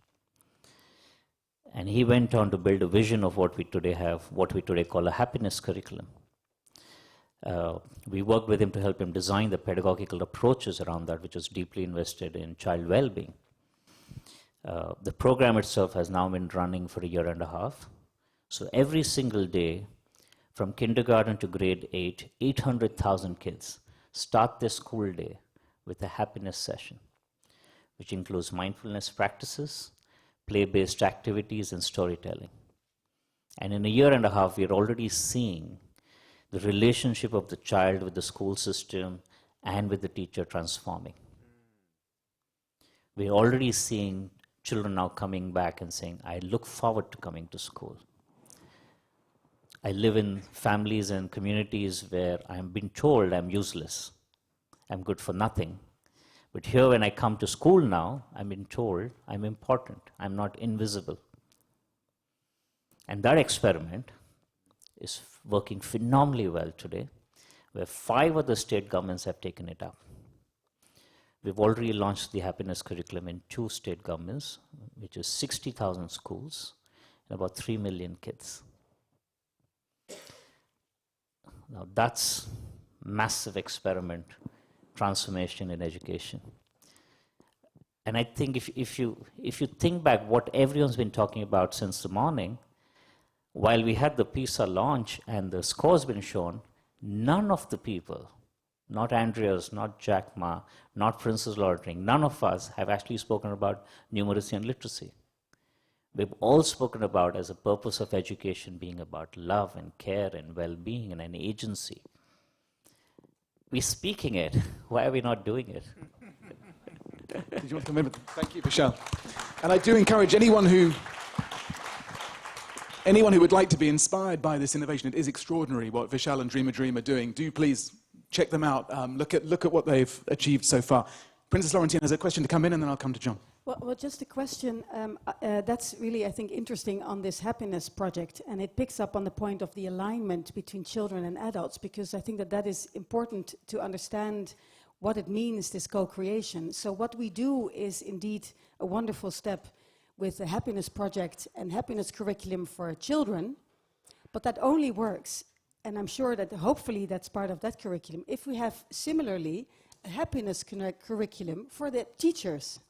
And he went on to build a vision of what we today have, what we today call a happiness curriculum. We worked with him to help him design the pedagogical approaches around that, which is deeply invested in child well-being. The program itself has now been running for 1.5 years. So every single day, from kindergarten to grade 8, 800,000 kids start their school day with a happiness session, which includes mindfulness practices, play-based activities, and storytelling. And in 1.5 years, we're already seeing the relationship of the child with the school system and with the teacher transforming. We're already seeing children now coming back and saying, I look forward to coming to school. I live in families and communities where I'm being told I'm useless, I'm good for nothing. But here when I come to school now, I'm being told I'm important, I'm not invisible. And that experiment is working phenomenally well today, where 5 other state governments have taken it up. We've already launched the happiness curriculum in 2 state governments, which is 60,000 schools and about 3 million kids. Now that's massive experiment, transformation in education. And I think if you think back what everyone's been talking about since the morning, while we had the PISA launch and the scores been shown, none of the people, not Andreas, not Jack Ma, not Princess Lordring, none of us have actually spoken about numeracy and literacy. We've all spoken about as a purpose of education being about love and care and well-being and an agency. We're speaking it. Why are we not doing it? Did you want to come in? Thank you, Vishal. And I do encourage anyone who would like to be inspired by this innovation. It is extraordinary what Vishal and Dream are doing. Do please check them out. Look at what they've achieved so far. Princess Laurentine has a question to come in, and then I'll come to John. Well, just a question. That's really, I think, interesting on this happiness project, and it picks up on the point of the alignment between children and adults, because I think that is important to understand what it means, this co-creation. So what we do is indeed a wonderful step with the happiness project and happiness curriculum for children, but that only works, and I'm sure that hopefully that's part of that curriculum, if we have similarly a happiness curriculum for the teachers.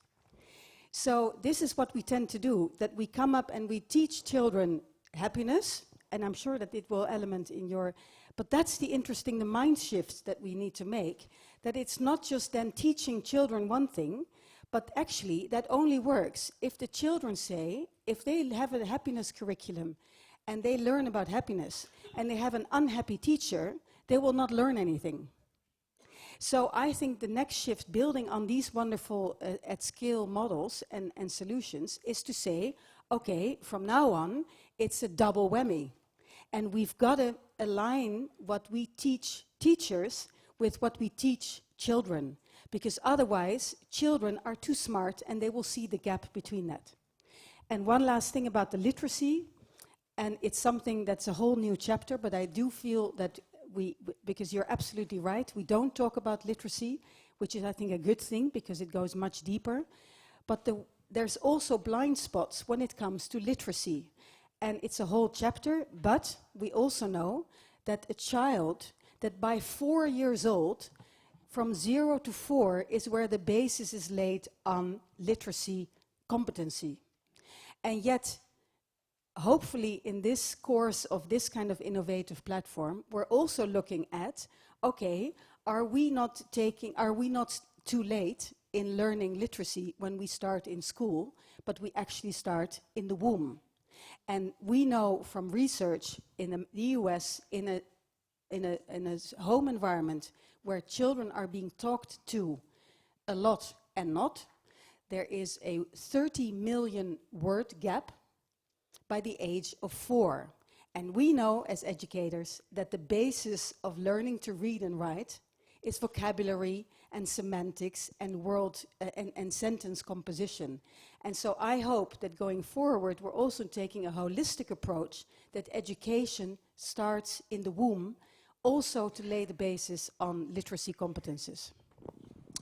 So this is what we tend to do, that we come up and we teach children happiness, and I'm sure that it will element in your, but that's the mind shift that we need to make, that it's not just then teaching children one thing, but actually that only works if the children say, if they have a happiness curriculum and they learn about happiness and they have an unhappy teacher, they will not learn anything. So I think the next shift, building on these wonderful at-scale models and solutions, is to say, okay, from now on, it's a double whammy. And we've got to align what we teach teachers with what we teach children, because otherwise children are too smart and they will see the gap between that. And one last thing about the literacy, and it's something that's a whole new chapter, but I do feel that because you're absolutely right, we don't talk about literacy, which is I think a good thing because it goes much deeper, but there's also blind spots when it comes to literacy. And it's a whole chapter, but we also know that a child that by 4 years old, from 0 to 4 is where the basis is laid on literacy competency. And yet, hopefully in this course of this kind of innovative platform, we're also looking at, okay, are we not too late in learning literacy when we start in school, but we actually start in the womb? And we know from research in the US, in a home environment where children are being talked to a lot and not, there is a 30 million word gap by the age of 4. And we know as educators that the basis of learning to read and write is vocabulary and semantics and and sentence composition. And so I hope that going forward we're also taking a holistic approach, that education starts in the womb, also to lay the basis on literacy competences.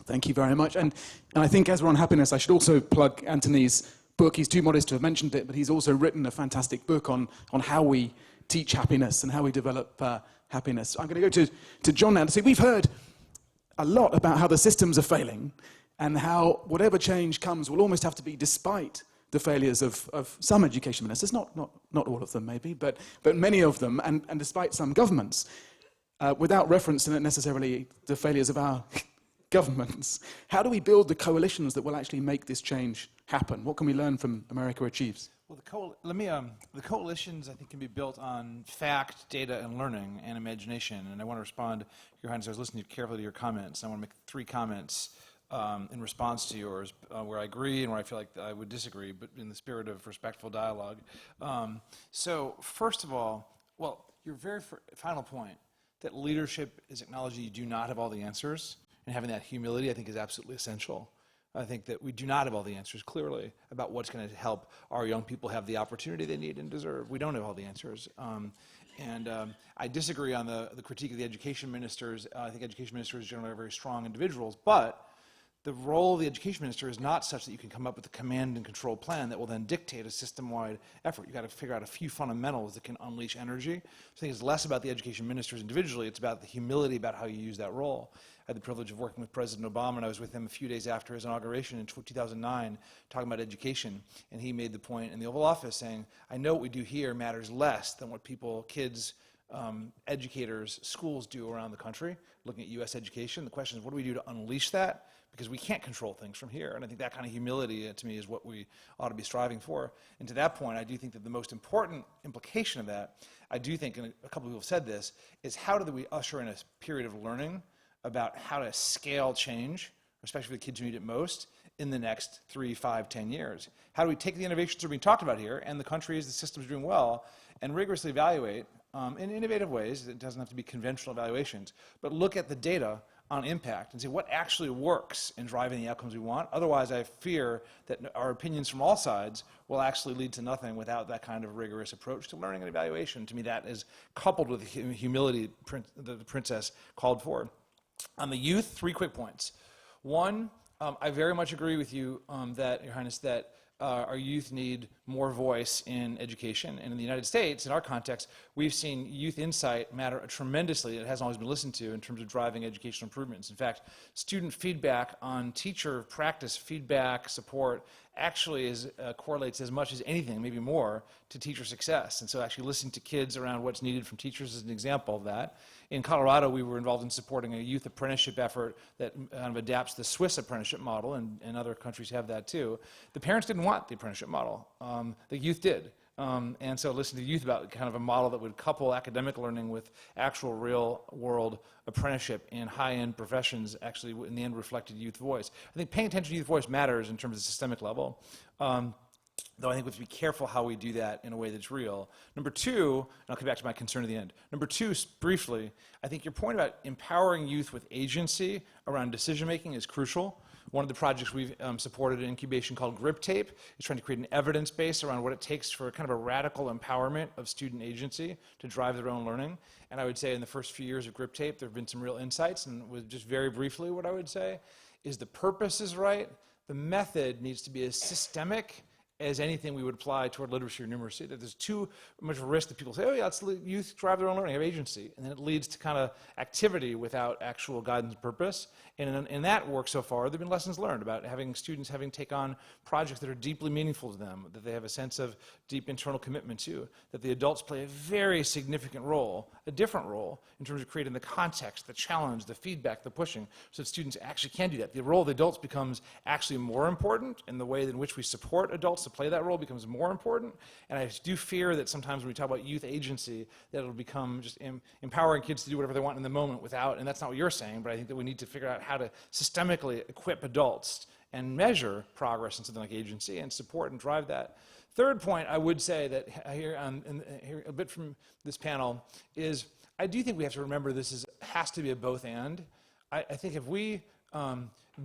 Thank you very much. And I think as we're on happiness, I should also plug Anthony's book. He's too modest to have mentioned it, but he's also written a fantastic book on how we teach happiness and how we develop happiness. I'm going to go to John now to say we've heard a lot about how the systems are failing and how whatever change comes will almost have to be despite the failures of some education ministers, not all of them maybe, but many of them, and despite some governments, without reference to necessarily the failures of our governments. How do we build the coalitions that will actually make this change happen? What can we learn from America Achieves? Well, the coalitions, I think, can be built on fact, data, and learning, and imagination. And I want to respond, Your Highness, I was listening carefully to your comments. I want to make 3 comments. in response to yours, where I agree and where I feel like I would disagree, but in the spirit of respectful dialogue. So first of all, well, your very final point, that leadership is acknowledging you do not have all the answers, and having that humility I think is absolutely essential. I think that we do not have all the answers, clearly, about what's going to help our young people have the opportunity they need and deserve. We don't have all the answers. I disagree on the critique of the education ministers. I think education ministers generally are very strong individuals, but the role of the education minister is not such that you can come up with a command and control plan that will then dictate a system-wide effort. You've got to figure out a few fundamentals that can unleash energy. I think it's less about the education ministers individually, it's about the humility about how you use that role. I had the privilege of working with President Obama, and I was with him a few days after his inauguration in 2009, talking about education, and he made the point in the Oval Office saying, I know what we do here matters less than what people, kids, educators, schools do around the country, looking at U.S. education. The question is, what do we do to unleash that? Because we can't control things from here. And I think that kind of humility, to me, is what we ought to be striving for. And to that point, I do think that the most important implication of that, I do think, and a couple of people have said this, is how do we usher in a period of learning about how to scale change, especially for the kids who need it most, in the next 3, 5, 10 years? How do we take the innovations that are being talked about here, and the countries, the systems doing well, and rigorously evaluate in innovative ways? It doesn't have to be conventional evaluations, but look at the data on impact and say what actually works in driving the outcomes we want. Otherwise, I fear that our opinions from all sides will actually lead to nothing without that kind of rigorous approach to learning and evaluation. To me, that is coupled with the humility the princess called for. On the youth, 3 quick points. One, I very much agree with you that, Your Highness, that our youth need more voice in education. And in the United States, in our context, we've seen youth insight matter tremendously. It hasn't always been listened to in terms of driving educational improvements. In fact, student feedback on teacher practice, feedback, support, actually correlates as much as anything, maybe more, to teacher success. And so actually listening to kids around what's needed from teachers is an example of that. In Colorado, we were involved in supporting a youth apprenticeship effort that kind of adapts the Swiss apprenticeship model, and other countries have that too. The parents didn't want the apprenticeship model. The youth did. And so listening to youth about kind of a model that would couple academic learning with actual real-world apprenticeship in high-end professions actually in the end reflected youth voice. I think paying attention to youth voice matters in terms of the systemic level. Though I think we have to be careful how we do that in a way that's real. Number 2, and I'll come back to my concern at the end. Number 2, briefly, I think your point about empowering youth with agency around decision-making is crucial. One of the projects we've supported in incubation called Grip Tape is trying to create an evidence base around what it takes for kind of a radical empowerment of student agency to drive their own learning. And I would say in the first few years of Grip Tape, there have been some real insights. And with just very briefly, what I would say is the purpose is right. The method needs to be as systemic as anything we would apply toward literacy or numeracy. That there's too much risk that people say, oh yeah, let's let youth drive their own learning, have agency. And then it leads to kind of activity without actual guidance and purpose. And in that work so far, there have been lessons learned about having students take on projects that are deeply meaningful to them, that they have a sense of deep internal commitment to, that the adults play a very significant role, a different role, in terms of creating the context, the challenge, the feedback, the pushing, so that students actually can do that. The role of the adults becomes actually more important, and the way in which we support adults to play that role becomes more important. And I do fear that sometimes when we talk about youth agency, that it'll become just empowering kids to do whatever they want in the moment without, and that's not what you're saying, but I think that we need to figure out how to systemically equip adults and measure progress in something like agency and support and drive that. Third point I would say that I hear a bit from this panel is I do think we have to remember this has to be a both and. I think if we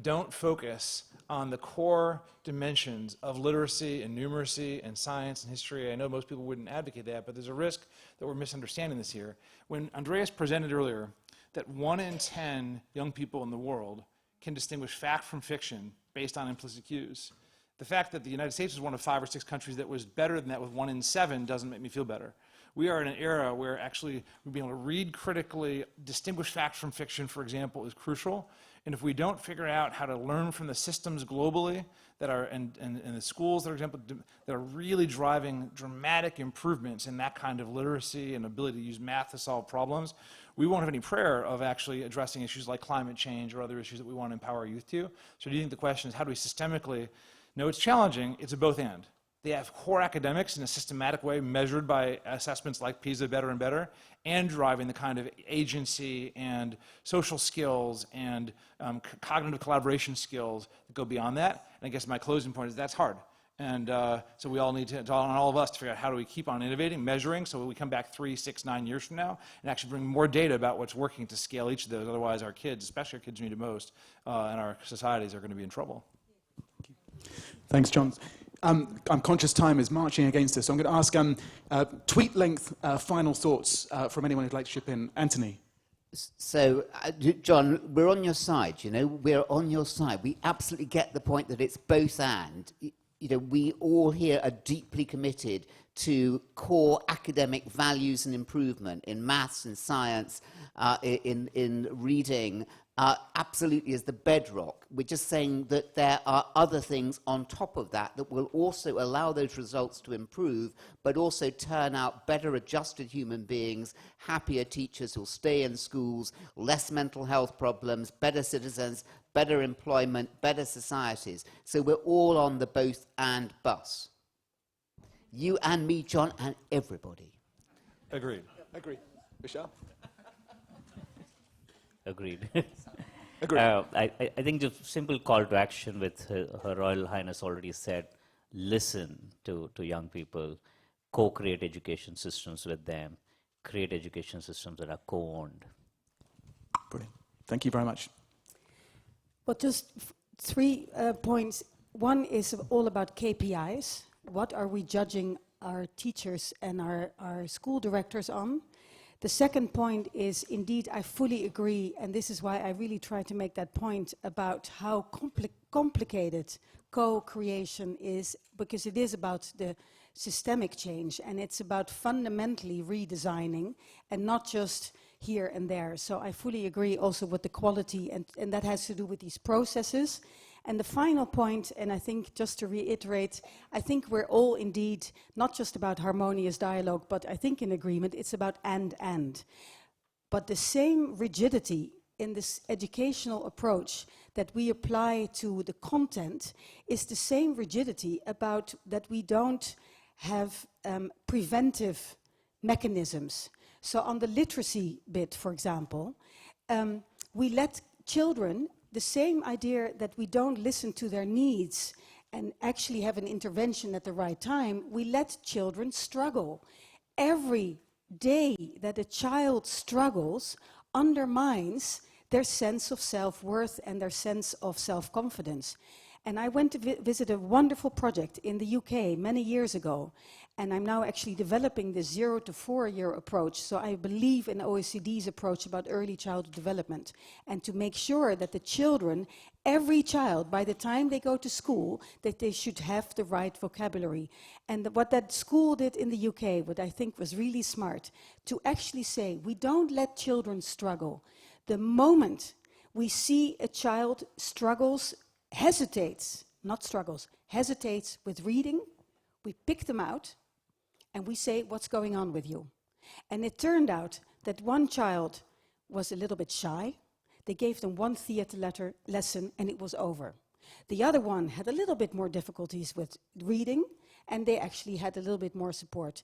don't focus on the core dimensions of literacy and numeracy and science and history, I know most people wouldn't advocate that, but there's a risk that we're misunderstanding this here. When Andreas presented earlier that 1 in 10 young people in the world can distinguish fact from fiction based on implicit cues, the fact that the United States is one of 5 or 6 countries that was better than that with 1 in 7 doesn't make me feel better. We are in an era where actually we'll be able to read critically, distinguish fact from fiction, for example, is crucial. And if we don't figure out how to learn from the systems globally that are, and the schools, for example, that are really driving dramatic improvements in that kind of literacy and ability to use math to solve problems, we won't have any prayer of actually addressing issues like climate change or other issues that we want to empower our youth to. So do you think the question is how do we systemically, no, it's challenging, it's a both and. They have core academics in a systematic way measured by assessments like PISA Better and Better, and driving the kind of agency and social skills and cognitive collaboration skills that go beyond that. And I guess my closing point is that's hard. And so we all need to, it's on all of us to figure out how do we keep on innovating, measuring, so we come back 3, 6, 9 years from now and actually bring more data about what's working to scale each of those. Otherwise, our kids, especially our kids who need it most, and our societies are going to be in trouble. Thanks, John. I'm conscious time is marching against us, so I'm going to ask tweet-length final thoughts from anyone who'd like to chip in. Anthony. So, John, we're on your side, you know, we're on your side. We absolutely get the point that it's both and. You know, we all here are deeply committed to core academic values and improvement in maths and science, in reading, absolutely as the bedrock. We're just saying that there are other things on top of that that will also allow those results to improve, but also turn out better adjusted human beings, happier teachers who'll stay in schools, less mental health problems, better citizens, better employment, better societies. So we're all on the both and bus. You and me, John, and everybody. Agreed. Agreed. Michelle? Agreed. Agreed. I think the simple call to action with Her Royal Highness already said, listen to young people, co-create education systems with them, create education systems that are co-owned. Brilliant. Thank you very much. Well, just 3 points. One is all about KPIs. What are we judging our teachers and our school directors on? The second point is, indeed, I fully agree, and this is why I really try to make that point about how complicated co-creation is, because it is about the systemic change, and it's about fundamentally redesigning, and not just here and there. So I fully agree also with the quality, and that has to do with these processes. And the final point, and I think just to reiterate, I think we're all indeed not just about harmonious dialogue, but I think in agreement, it's about and. But the same rigidity in this educational approach that we apply to the content is the same rigidity about that we don't have preventive mechanisms. So on the literacy bit, for example, we let children, the same idea that we don't listen to their needs and actually have an intervention at the right time, we let children struggle. Every day that a child struggles undermines their sense of self-worth and their sense of self-confidence. And I went to visit a wonderful project in the UK many years ago, and I'm now actually developing the 0 to 4 year approach. So I believe in OECD's approach about early childhood development, and to make sure that the children, every child, by the time they go to school, that they should have the right vocabulary. And what that school did in the UK, what I think was really smart, to actually say, we don't let children struggle. The moment we see a child hesitates with reading, we pick them out and we say, what's going on with you? And it turned out that one child was a little bit shy. They gave them one theater lesson and it was over. The other one had a little bit more difficulties with reading, and they actually had a little bit more support.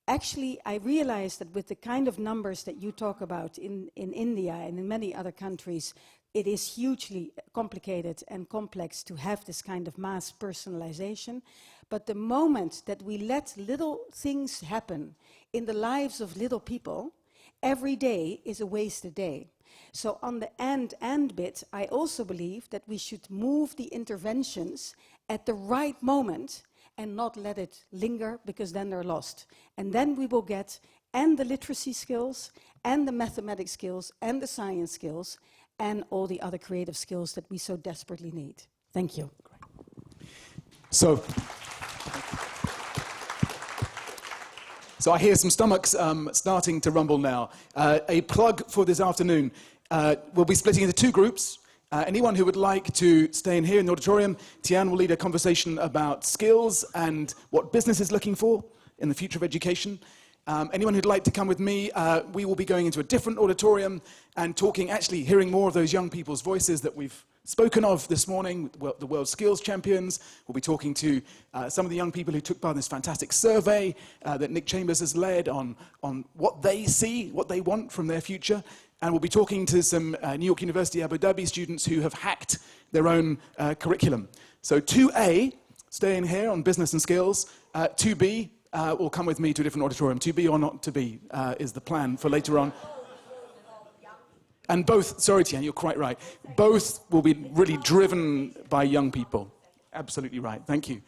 Actually, I realized that with the kind of numbers that you talk about in India and in many other countries, it is hugely complicated and complex to have this kind of mass personalization. But the moment that we let little things happen in the lives of little people, every day is a wasted day. So on the and bit, I also believe that we should move the interventions at the right moment and not let it linger, because then they're lost. And then we will get and the literacy skills and the mathematics skills and the science skills and all the other creative skills that we so desperately need. Thank you. So I hear some stomachs starting to rumble now. A plug for this afternoon. We'll be splitting into 2 groups. Anyone who would like to stay in here in the auditorium, Tian will lead a conversation about skills and what business is looking for in the future of education. Anyone who'd like to come with me, we will be going into a different auditorium and talking, actually hearing more of those young people's voices that we've spoken of this morning, the World Skills Champions. We'll be talking to some of the young people who took part in this fantastic survey that Nick Chambers has led on what they see, what they want from their future. And we'll be talking to some New York University Abu Dhabi students who have hacked their own curriculum. So 2A, stay in here on business and skills. 2B will come with me to a different auditorium. 2B or not to be is the plan for later on. And both, sorry Tian, you're quite right. Both will be really driven by young people. Absolutely right, thank you.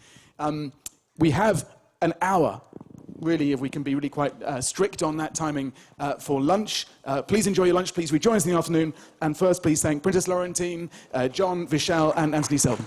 We have an hour, really, if we can be really quite strict on that timing for lunch. Please enjoy your lunch, please rejoin us in the afternoon. And first, please thank Princess Laurentine, John, Vishal, and Anthony Selden.